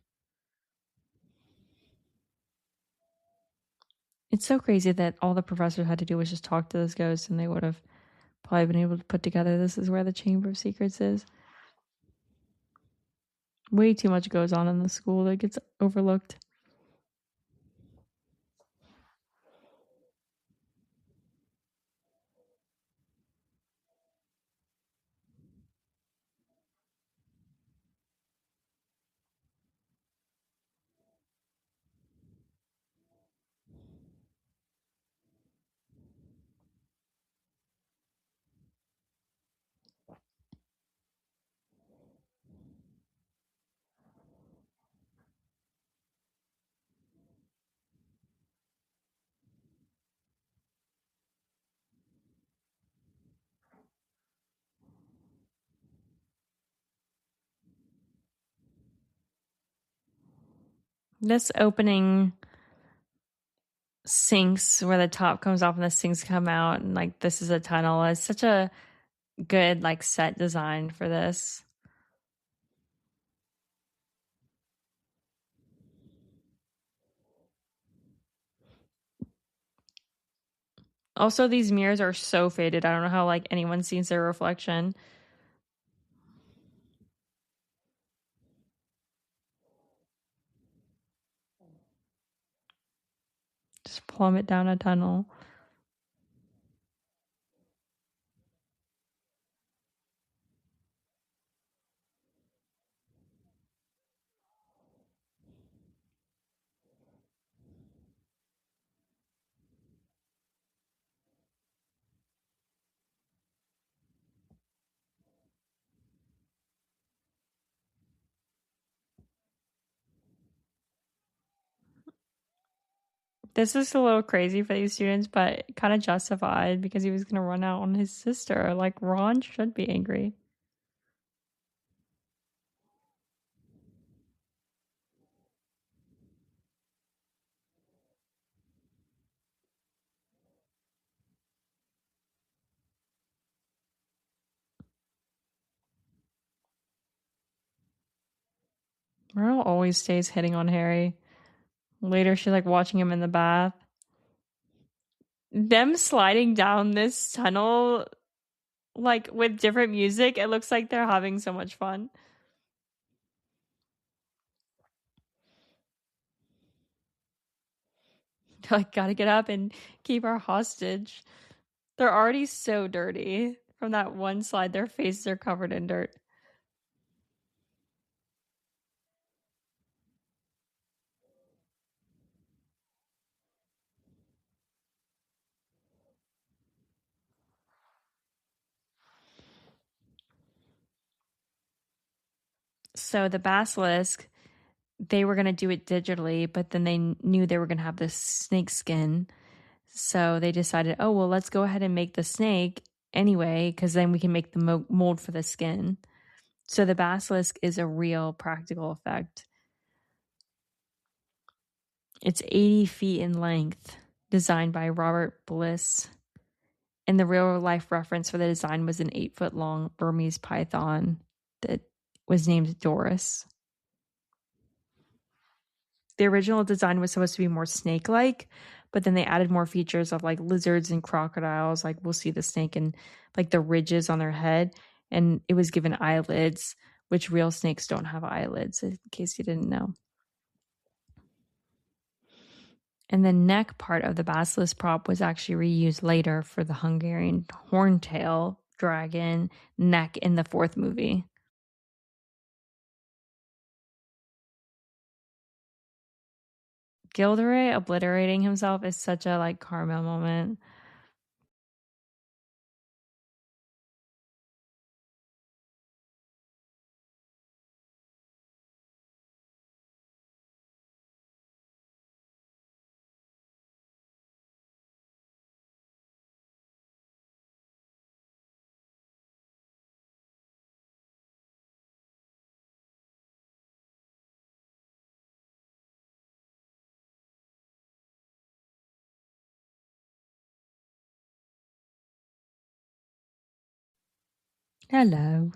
It's so crazy that all the professors had to do was just talk to this ghost and they would have probably been able to put together this is where the Chamber of Secrets is. Way too much goes on in the school that gets overlooked. This opening sinks where the top comes off and the sinks come out and like this is a tunnel. It's such a good like set design for this. Also, these mirrors are so faded. I don't know how like anyone sees their reflection. Just plummet down a tunnel. This is a little crazy for these students, but kind of justified because he was going to run out on his sister. Like, Ron should be angry. Myrtle always stays hitting on Harry. Later, she's like watching him in the bath. Them sliding down this tunnel, like with different music, it looks like they're having so much fun. Like, gotta get up and keep our hostage. They're already so dirty from that one slide. Their faces are covered in dirt. So the basilisk, they were going to do it digitally, but then they knew they were going to have this snake skin. So they decided, oh, well, let's go ahead and make the snake anyway, because then we can make the mold for the skin. So the basilisk is a real practical effect. It's 80 feet in length, designed by Robert Bliss. And the real life reference for the design was an 8-foot long Burmese python that was named Doris. The original design was supposed to be more snake like, but then they added more features of like lizards and crocodiles. Like we'll see the snake and like the ridges on their head. And it was given eyelids, which real snakes don't have eyelids, in case you didn't know. And the neck part of the basilisk prop was actually reused later for the Hungarian horntail dragon neck in the 4th movie. Gilderoy obliterating himself is such a like karma moment. Hello.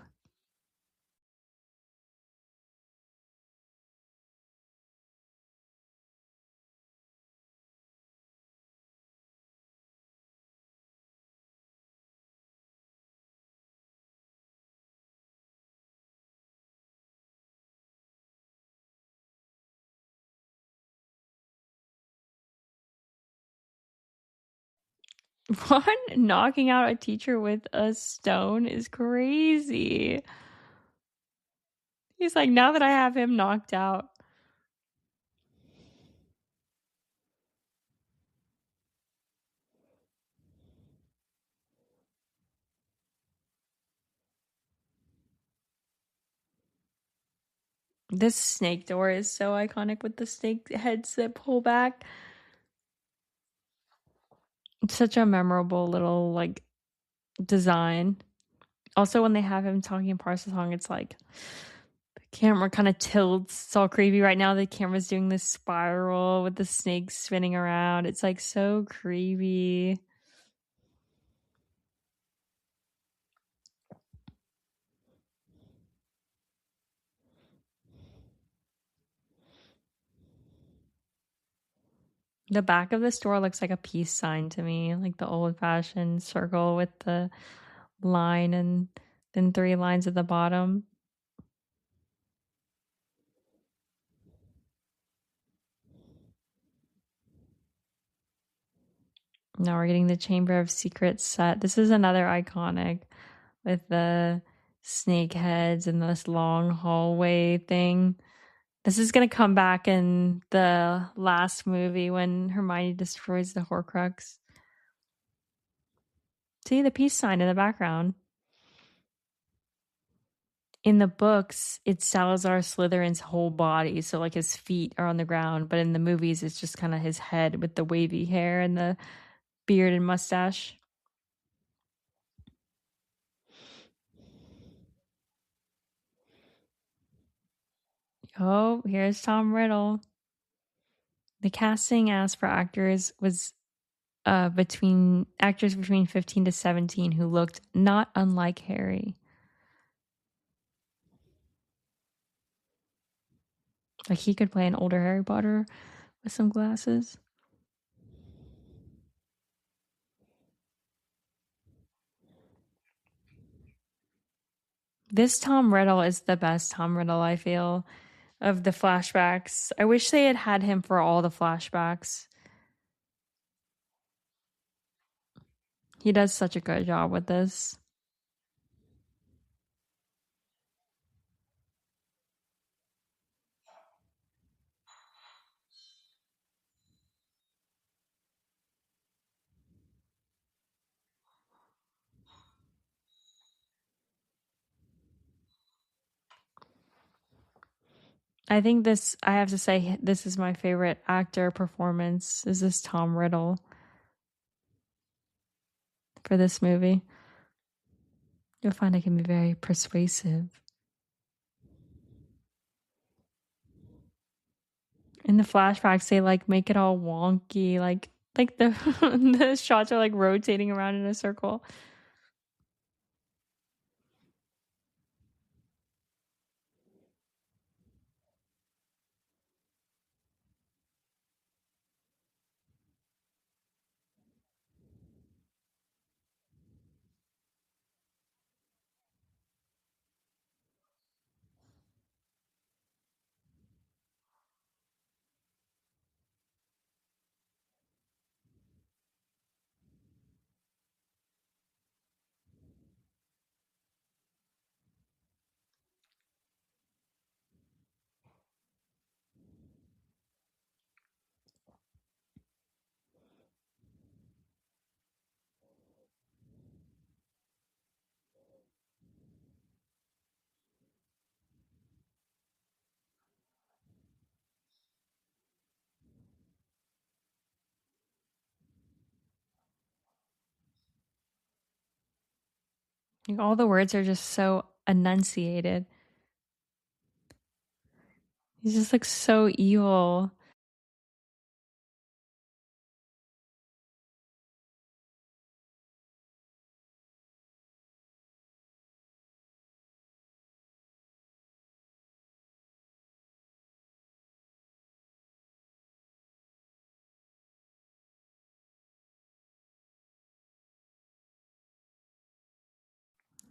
What? Knocking out a teacher with a stone is crazy. He's like, now that I have him knocked out. This snake door is so iconic with the snake heads that pull back. It's such a memorable little like design. Also, when they have him talking in Parsasong, it's like the camera kind of tilts. It's all creepy right now. The camera's doing this spiral with the snake spinning around. It's like so creepy. The back of the store looks like a peace sign to me, like the old fashioned circle with the line and then three lines at the bottom. Now we're getting the Chamber of Secrets set. This is another iconic with the snake heads and this long hallway thing. This is going to come back in the last movie when Hermione destroys the Horcrux. See the peace sign in the background. In the books, it's Salazar Slytherin's whole body, so like his feet are on the ground, but in the movies, it's just kind of his head with the wavy hair and the beard and mustache. Oh, here's Tom Riddle. The casting asked for actors was between actors between 15 to 17 who looked not unlike Harry. Like he could play an older Harry Potter with some glasses. This Tom Riddle is the best Tom Riddle, I feel, of the flashbacks. I wish they had had him for all the flashbacks. He does such a good job with this. I think this, I have to say, this is my favorite actor performance, is this Tom Riddle for this movie. You'll find it can be very persuasive. In the flashbacks, they like make it all wonky, like the the shots are like rotating around in a circle. Like all the words are just so enunciated. He just looks so evil.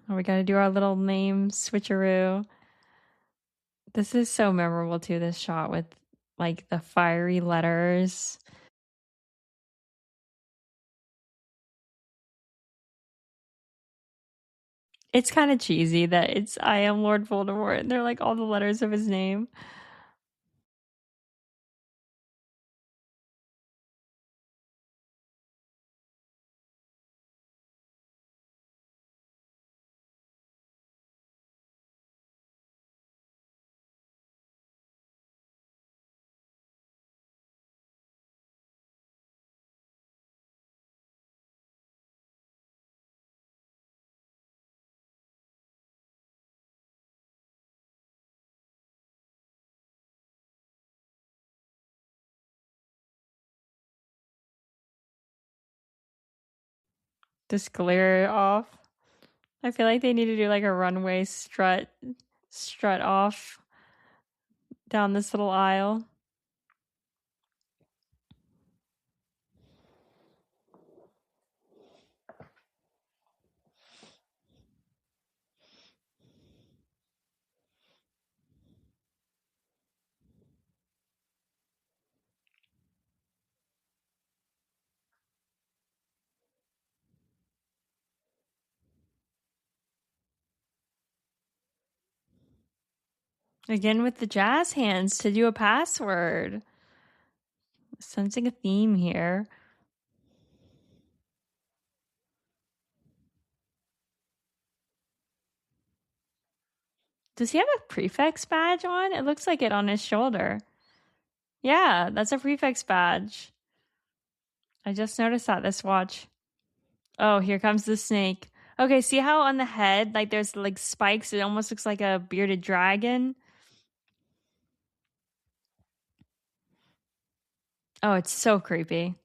Oh, we got to do our little name switcheroo. This is so memorable too, this shot with like the fiery letters. It's kind of cheesy that it's I am Lord Voldemort and they're like all the letters of his name. Just glare off. I feel like they need to do like a runway strut off down this little aisle. Again with the jazz hands to do a password. Sensing a theme here. Does he have a prefect's badge on? It looks like it on his shoulder. Yeah, that's a prefect's badge. I just noticed that this watch. Oh, here comes the snake. Okay, see how on the head, like there's like spikes? It almost looks like a bearded dragon. Oh, it's so creepy.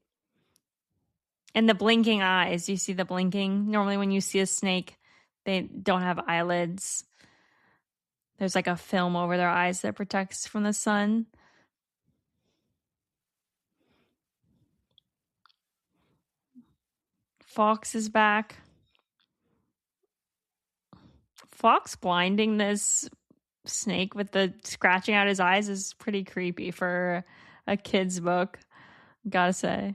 And the blinking eyes. You see the blinking? Normally, when you see a snake, they don't have eyelids. There's like a film over their eyes that protects from the sun. Fawkes is back. Fawkes blinding this snake with the scratching out his eyes is pretty creepy for a kid's book, gotta say.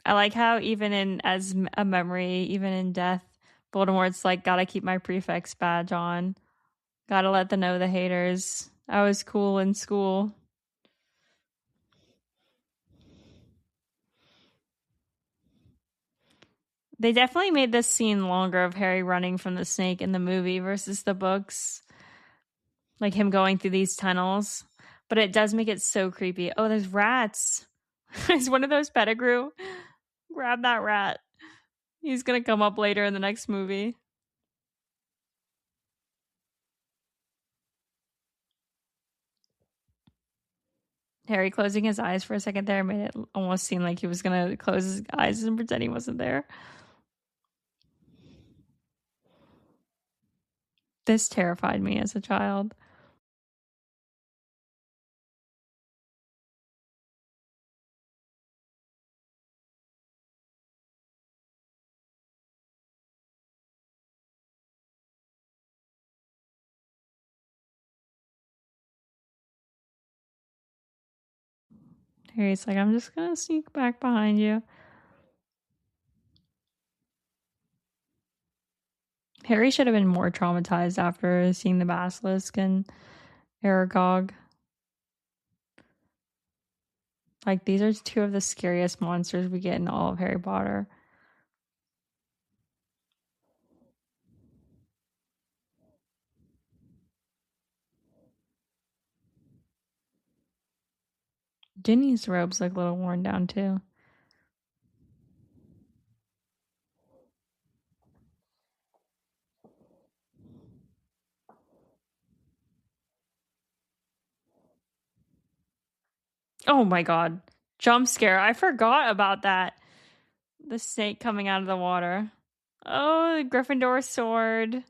I like how even in as a memory, even in death, Voldemort's like, gotta keep my prefect's badge on. Gotta let them know the haters. I was cool in school. They definitely made this scene longer of Harry running from the snake in the movie versus the books. Like him going through these tunnels. But it does make it so creepy. Oh, there's rats. Is one of those Pettigrew? Grab that rat. He's gonna come up later in the next movie. Harry closing his eyes for a second there made it almost seem like he was gonna close his eyes and pretend he wasn't there. This terrified me as a child. Harry's like, I'm just gonna sneak back behind you. Harry should have been more traumatized after seeing the basilisk and Aragog. Like, these are two of the scariest monsters we get in all of Harry Potter. Ginny's robes look a little worn down too. Oh my god. Jump scare. I forgot about that. The snake coming out of the water. Oh, the Gryffindor sword.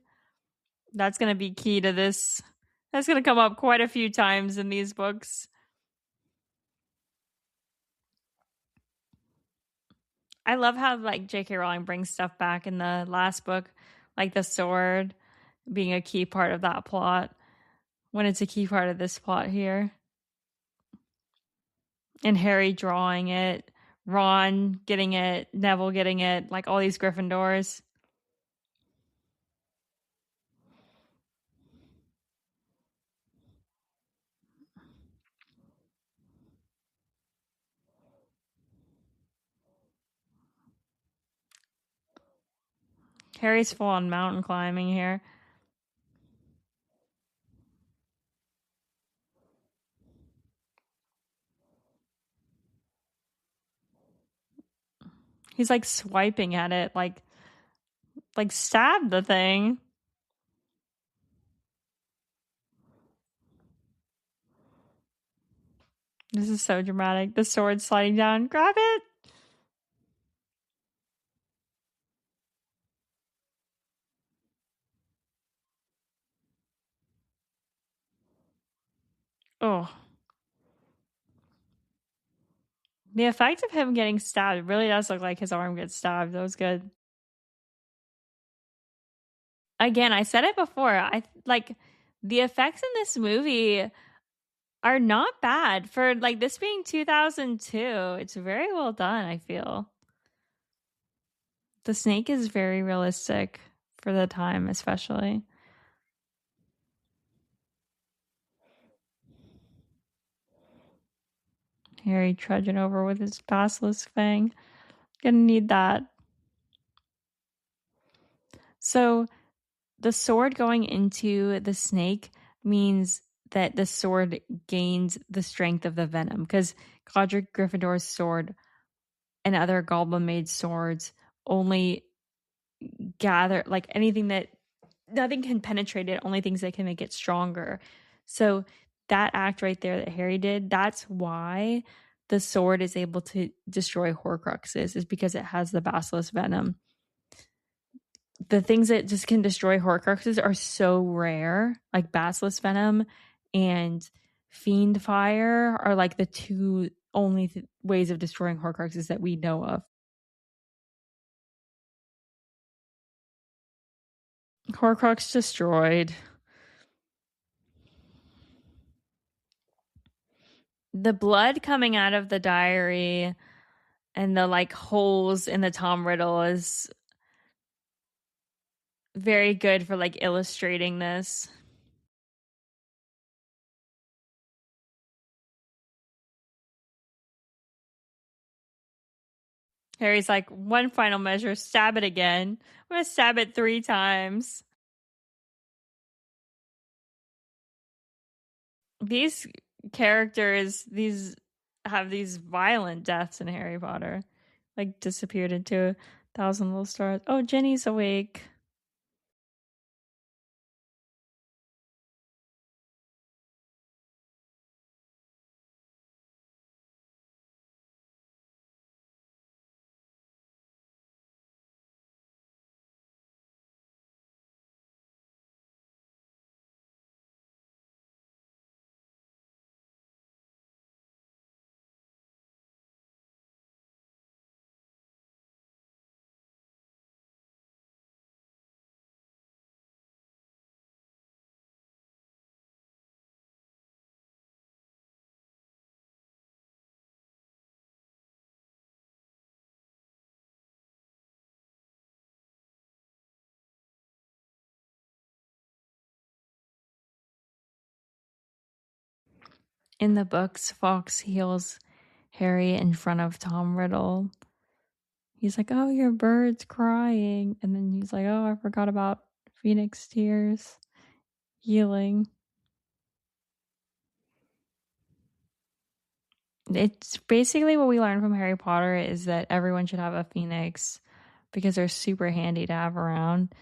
That's going to be key to this. That's going to come up quite a few times in these books. I love how like J.K. Rowling brings stuff back in the last book, like the sword being a key part of that plot when it's a key part of this plot here. And Harry drawing it, Ron getting it, Neville getting it, like all these Gryffindors. Harry's full on mountain climbing here. He's like swiping at it, like stab the thing. This is so dramatic. The sword sliding down. Grab it. Oh. The effect of him getting stabbed really does look like his arm gets stabbed. That was good. Again, I said it before. I like the effects in this movie are not bad for like this being 2002. It's very well done, I feel. The snake is very realistic for the time, especially. Harry trudging over with his basilisk fang. Gonna need that. So the sword going into the snake means that the sword gains the strength of the venom because Godric Gryffindor's sword and other goblin made swords only gather like anything that nothing can penetrate it, only things that can make it stronger. So that act right there that Harry did, that's why the sword is able to destroy Horcruxes, is because it has the basilisk venom. The things that just can destroy Horcruxes are so rare, like basilisk venom and fiend fire are like the two only ways of destroying Horcruxes that we know of. Horcrux destroyed. The blood coming out of the diary and the like holes in the Tom Riddle is very good for like illustrating this. Harry's like, one final measure, stab it again. I'm gonna stab it 3 times. These characters, these have these violent deaths in Harry Potter. Like disappeared into 1,000 little stars. Oh, Jenny's awake. In the books, Fawkes heals Harry in front of Tom Riddle. He's like, "Oh, your bird's crying," and then he's like, "Oh, I forgot about Phoenix tears healing." It's basically what we learned from Harry Potter is that everyone should have a phoenix because they're super handy to have around,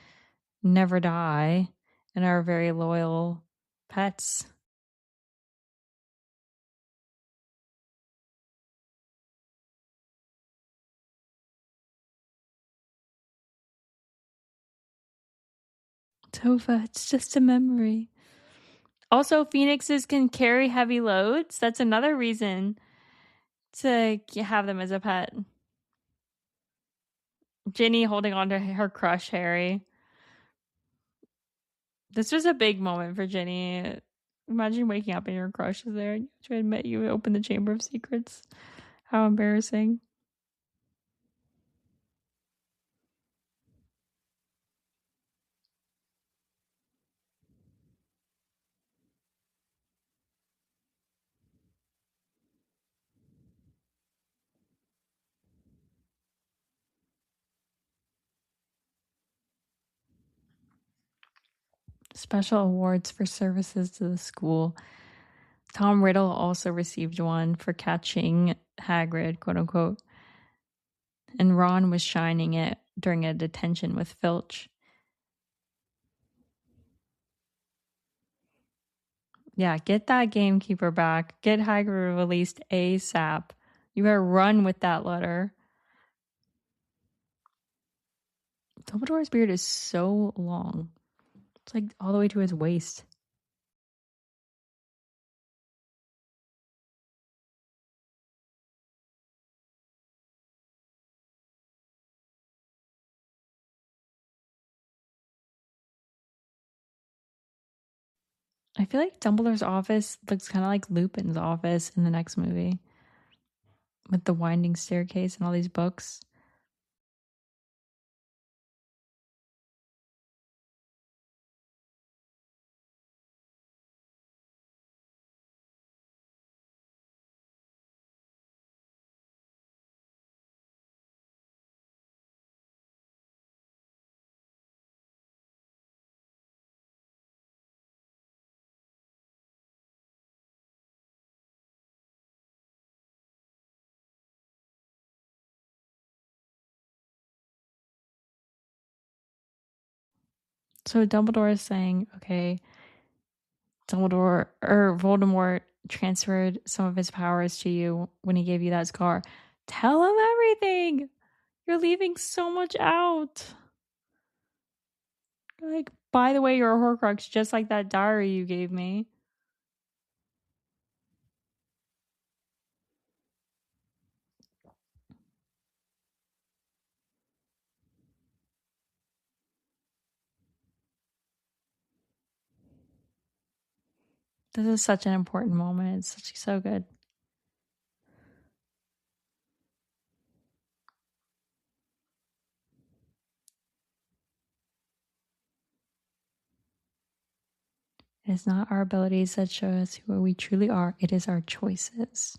never die, and are very loyal pets. Topher, it's just a memory. Also, phoenixes can carry heavy loads. That's another reason to have them as a pet. Ginny holding on to her crush, Harry. This was a big moment for Ginny. Imagine waking up and your crush is there and you have to admit you opened the Chamber of Secrets. How embarrassing. Special awards for services to the school. Tom Riddle also received one for catching Hagrid, quote unquote. And Ron was shining it during a detention with Filch. Yeah, get that gamekeeper back. Get Hagrid released ASAP. You better run with that letter. Dumbledore's beard is so long. It's like all the way to his waist. I feel like Dumbledore's office looks kind of like Lupin's office in the next movie with the winding staircase and all these books. So Dumbledore is saying, okay, Voldemort transferred some of his powers to you when he gave you that scar. Tell him everything. You're leaving so much out. Like, by the way, you're a Horcrux, just like that diary you gave me. This is such an important moment. It's so good. It is not our abilities that show us who we truly are. It is our choices.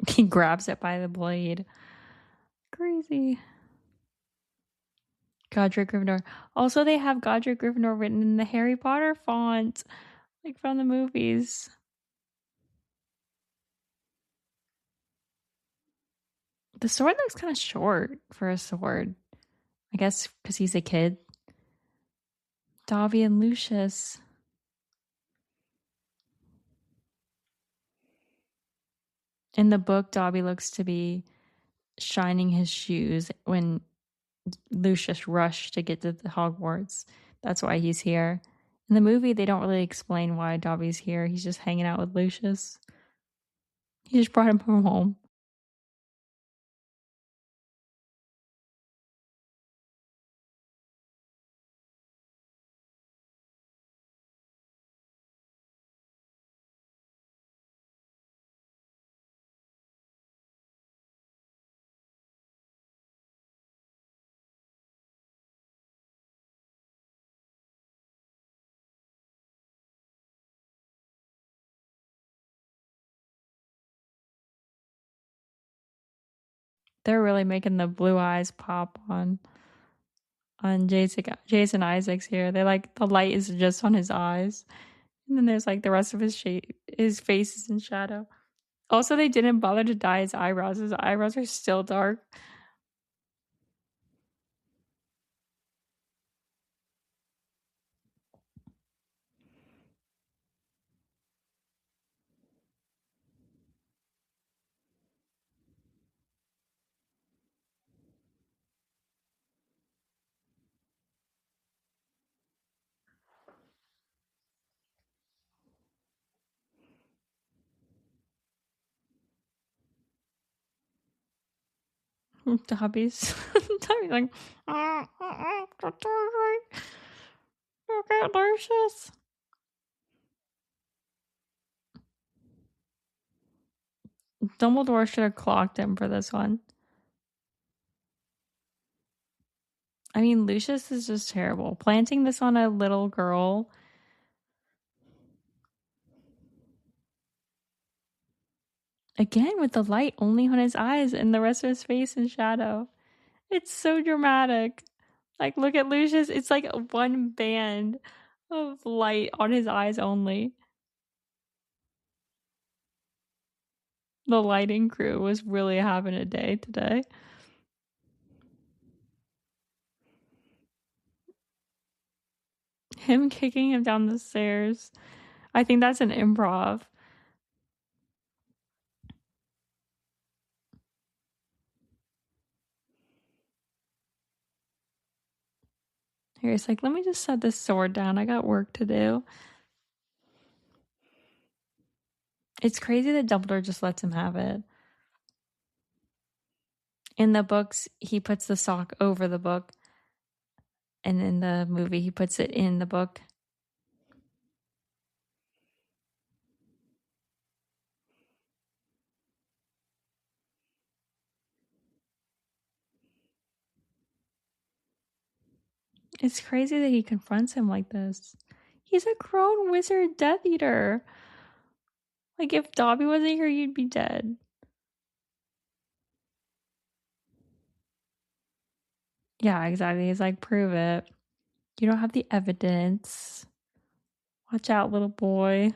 He grabs it by the blade. Crazy. Godric Gryffindor. Also, they have Godric Gryffindor written in the Harry Potter font, like from the movies. The sword looks kind of short for a sword. I guess because he's a kid. Dobby and Lucius. In the book, Dobby looks to be shining his shoes when Lucius rushed to get to the Hogwarts. That's why he's here. In the movie, they don't really explain why Dobby's here. He's just hanging out with Lucius. He just brought him from home. They're really making the blue eyes pop on Jason Isaacs here. They like the light is just on his eyes, and then there's like the rest of his face is in shadow. Also, they didn't bother to dye his eyebrows. His eyebrows are still dark. Dobby's like, okay, Lucius. Dumbledore should have clocked him for this one. I mean, Lucius is just terrible. Planting this on a little girl. Again, with the light only on his eyes and the rest of his face in shadow. It's so dramatic. Like, look at Lucius. It's like one band of light on his eyes only. The lighting crew was really having a day today. Him kicking him down the stairs. I think that's an improv. Harry's like, let me just set this sword down. I got work to do. It's crazy that Dumbledore just lets him have it. In the books, he puts the sock over the book. And in the movie, he puts it in the book. It's crazy that he confronts him like this. He's a grown wizard Death Eater. Like, if Dobby wasn't here, you'd be dead. Yeah, exactly. He's like, prove it. You don't have the evidence. Watch out, little boy.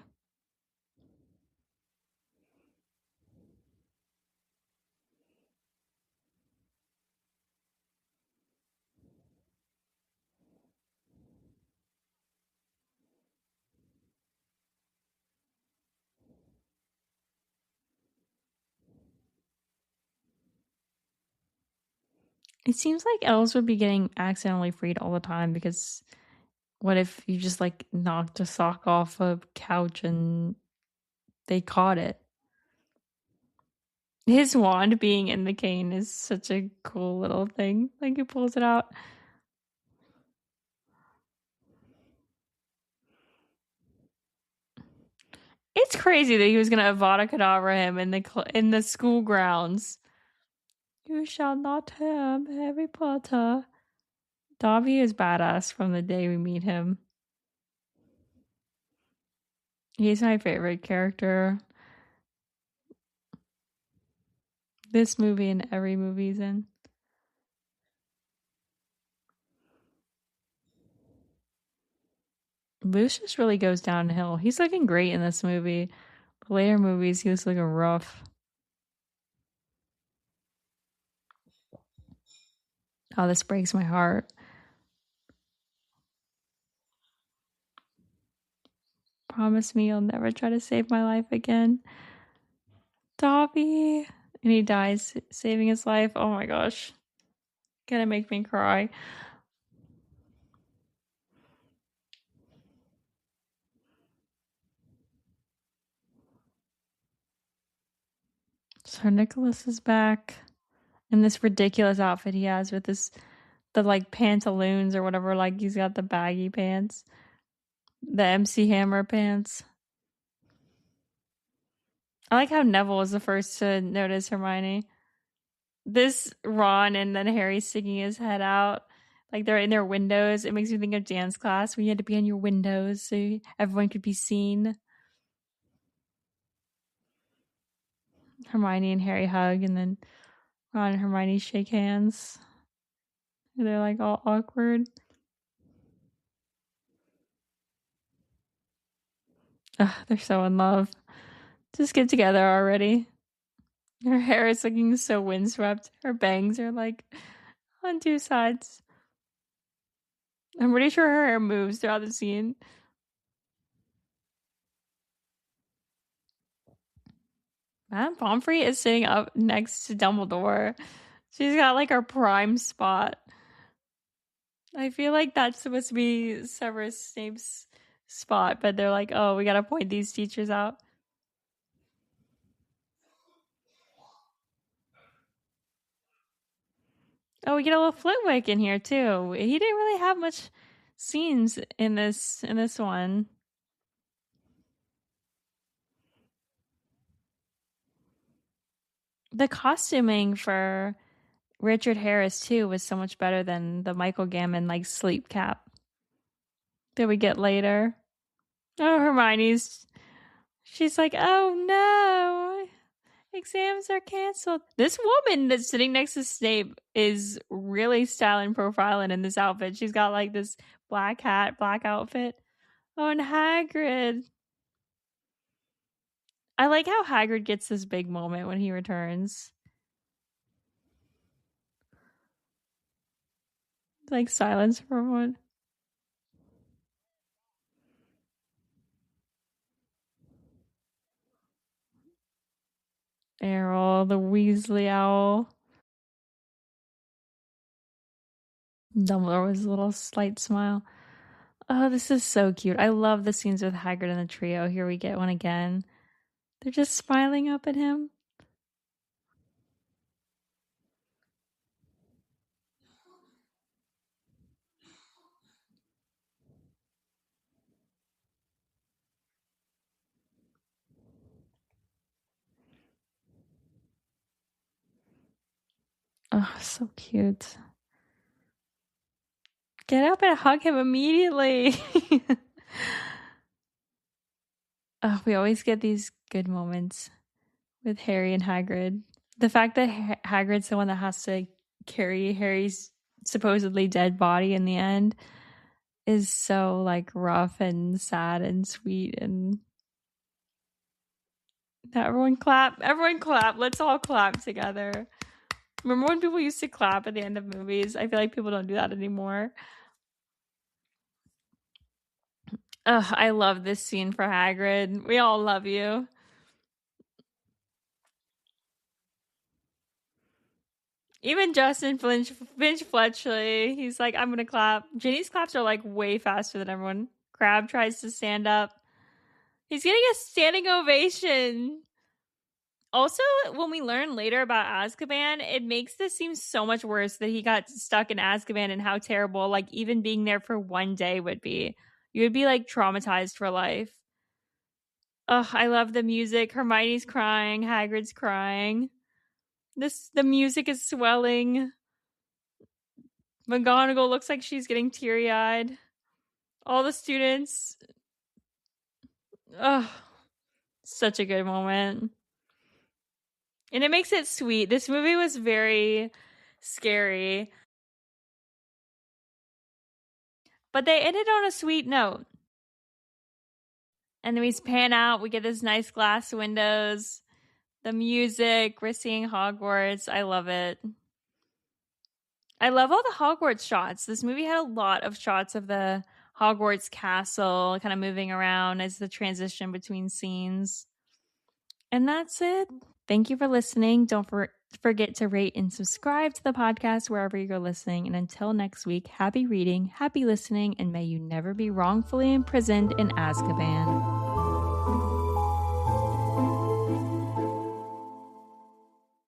It seems like elves would be getting accidentally freed all the time because what if you just like knocked a sock off a couch and they caught it? His wand being in the cane is such a cool little thing. Like, he pulls it out. It's crazy that he was gonna Avada Kedavra him in the school grounds. You shall not harm Harry Potter. Dobby is badass from the day we meet him. He's my favorite character. This movie and every movie he's in. Lucius really goes downhill. He's looking great in this movie. The later movies, he was looking rough. Oh, this breaks my heart. Promise me you'll never try to save my life again. Dobby. And he dies saving his life. Oh my gosh. Gonna make me cry. So Nicholas is back in this ridiculous outfit he has with the like pantaloons or whatever. Like, he's got the baggy pants, the MC Hammer pants. I like how Neville was the first to notice Hermione. This Ron and then Harry sticking his head out, like they're in their windows. It makes me think of dance class when you had to be on your windows so everyone could be seen. Hermione and Harry hug, and then Ron and Hermione shake hands. They're like all awkward. Ugh, they're so in love. Just get together already. Her hair is looking so windswept. Her bangs are like on two sides. I'm pretty sure her hair moves throughout the scene. Madame Pomfrey is sitting up next to Dumbledore. She's got like her prime spot. I feel like that's supposed to be Severus Snape's spot, but they're like, oh, we gotta point these teachers out. Oh, we get a little Flitwick in here too. He didn't really have much scenes in this one. The costuming for Richard Harris too was so much better than the Michael Gambon like sleep cap that we get later. Oh, she's like, oh no, exams are canceled. This woman that's sitting next to Snape is really styling profiling in this outfit. She's got like this black hat, black outfit. Oh, and Hagrid. I like how Hagrid gets this big moment when he returns. Like silence for a moment. Errol, the Weasley owl. Dumbledore with a little slight smile. Oh, this is so cute. I love the scenes with Hagrid and the trio. Here we get one again. They're just smiling up at him. Oh, so cute. Get up and hug him immediately. Oh, we always get these good moments with Harry and Hagrid. The fact that Hagrid's the one that has to carry Harry's supposedly dead body in the end is so like rough and sad and sweet. And everyone clap, let's all clap together. Remember when people used to clap at the end of movies? I feel like people don't do that anymore. Ugh, I love this scene for Hagrid. We all love you. Even Justin Finch Fletchley, he's like, I'm gonna clap. Ginny's claps are like way faster than everyone. Crabbe tries to stand up. He's getting a standing ovation. Also, when we learn later about Azkaban, it makes this seem so much worse that he got stuck in Azkaban and how terrible, like, even being there for one day would be. You would be, like, traumatized for life. Ugh, I love the music. Hermione's crying. Hagrid's crying. The music is swelling. McGonagall looks like she's getting teary-eyed. All the students. Ugh, such a good moment. And it makes it sweet. This movie was very scary. But they ended on a sweet note. And then we pan out. We get this nice glass windows. The music. We're seeing Hogwarts. I love it. I love all the Hogwarts shots. This movie had a lot of shots of the Hogwarts castle kind of moving around as the transition between scenes. And that's it. Thank you for listening. Don't forget to rate and subscribe to the podcast wherever you're listening. And until next week, happy reading, happy listening, and may you never be wrongfully imprisoned in Azkaban.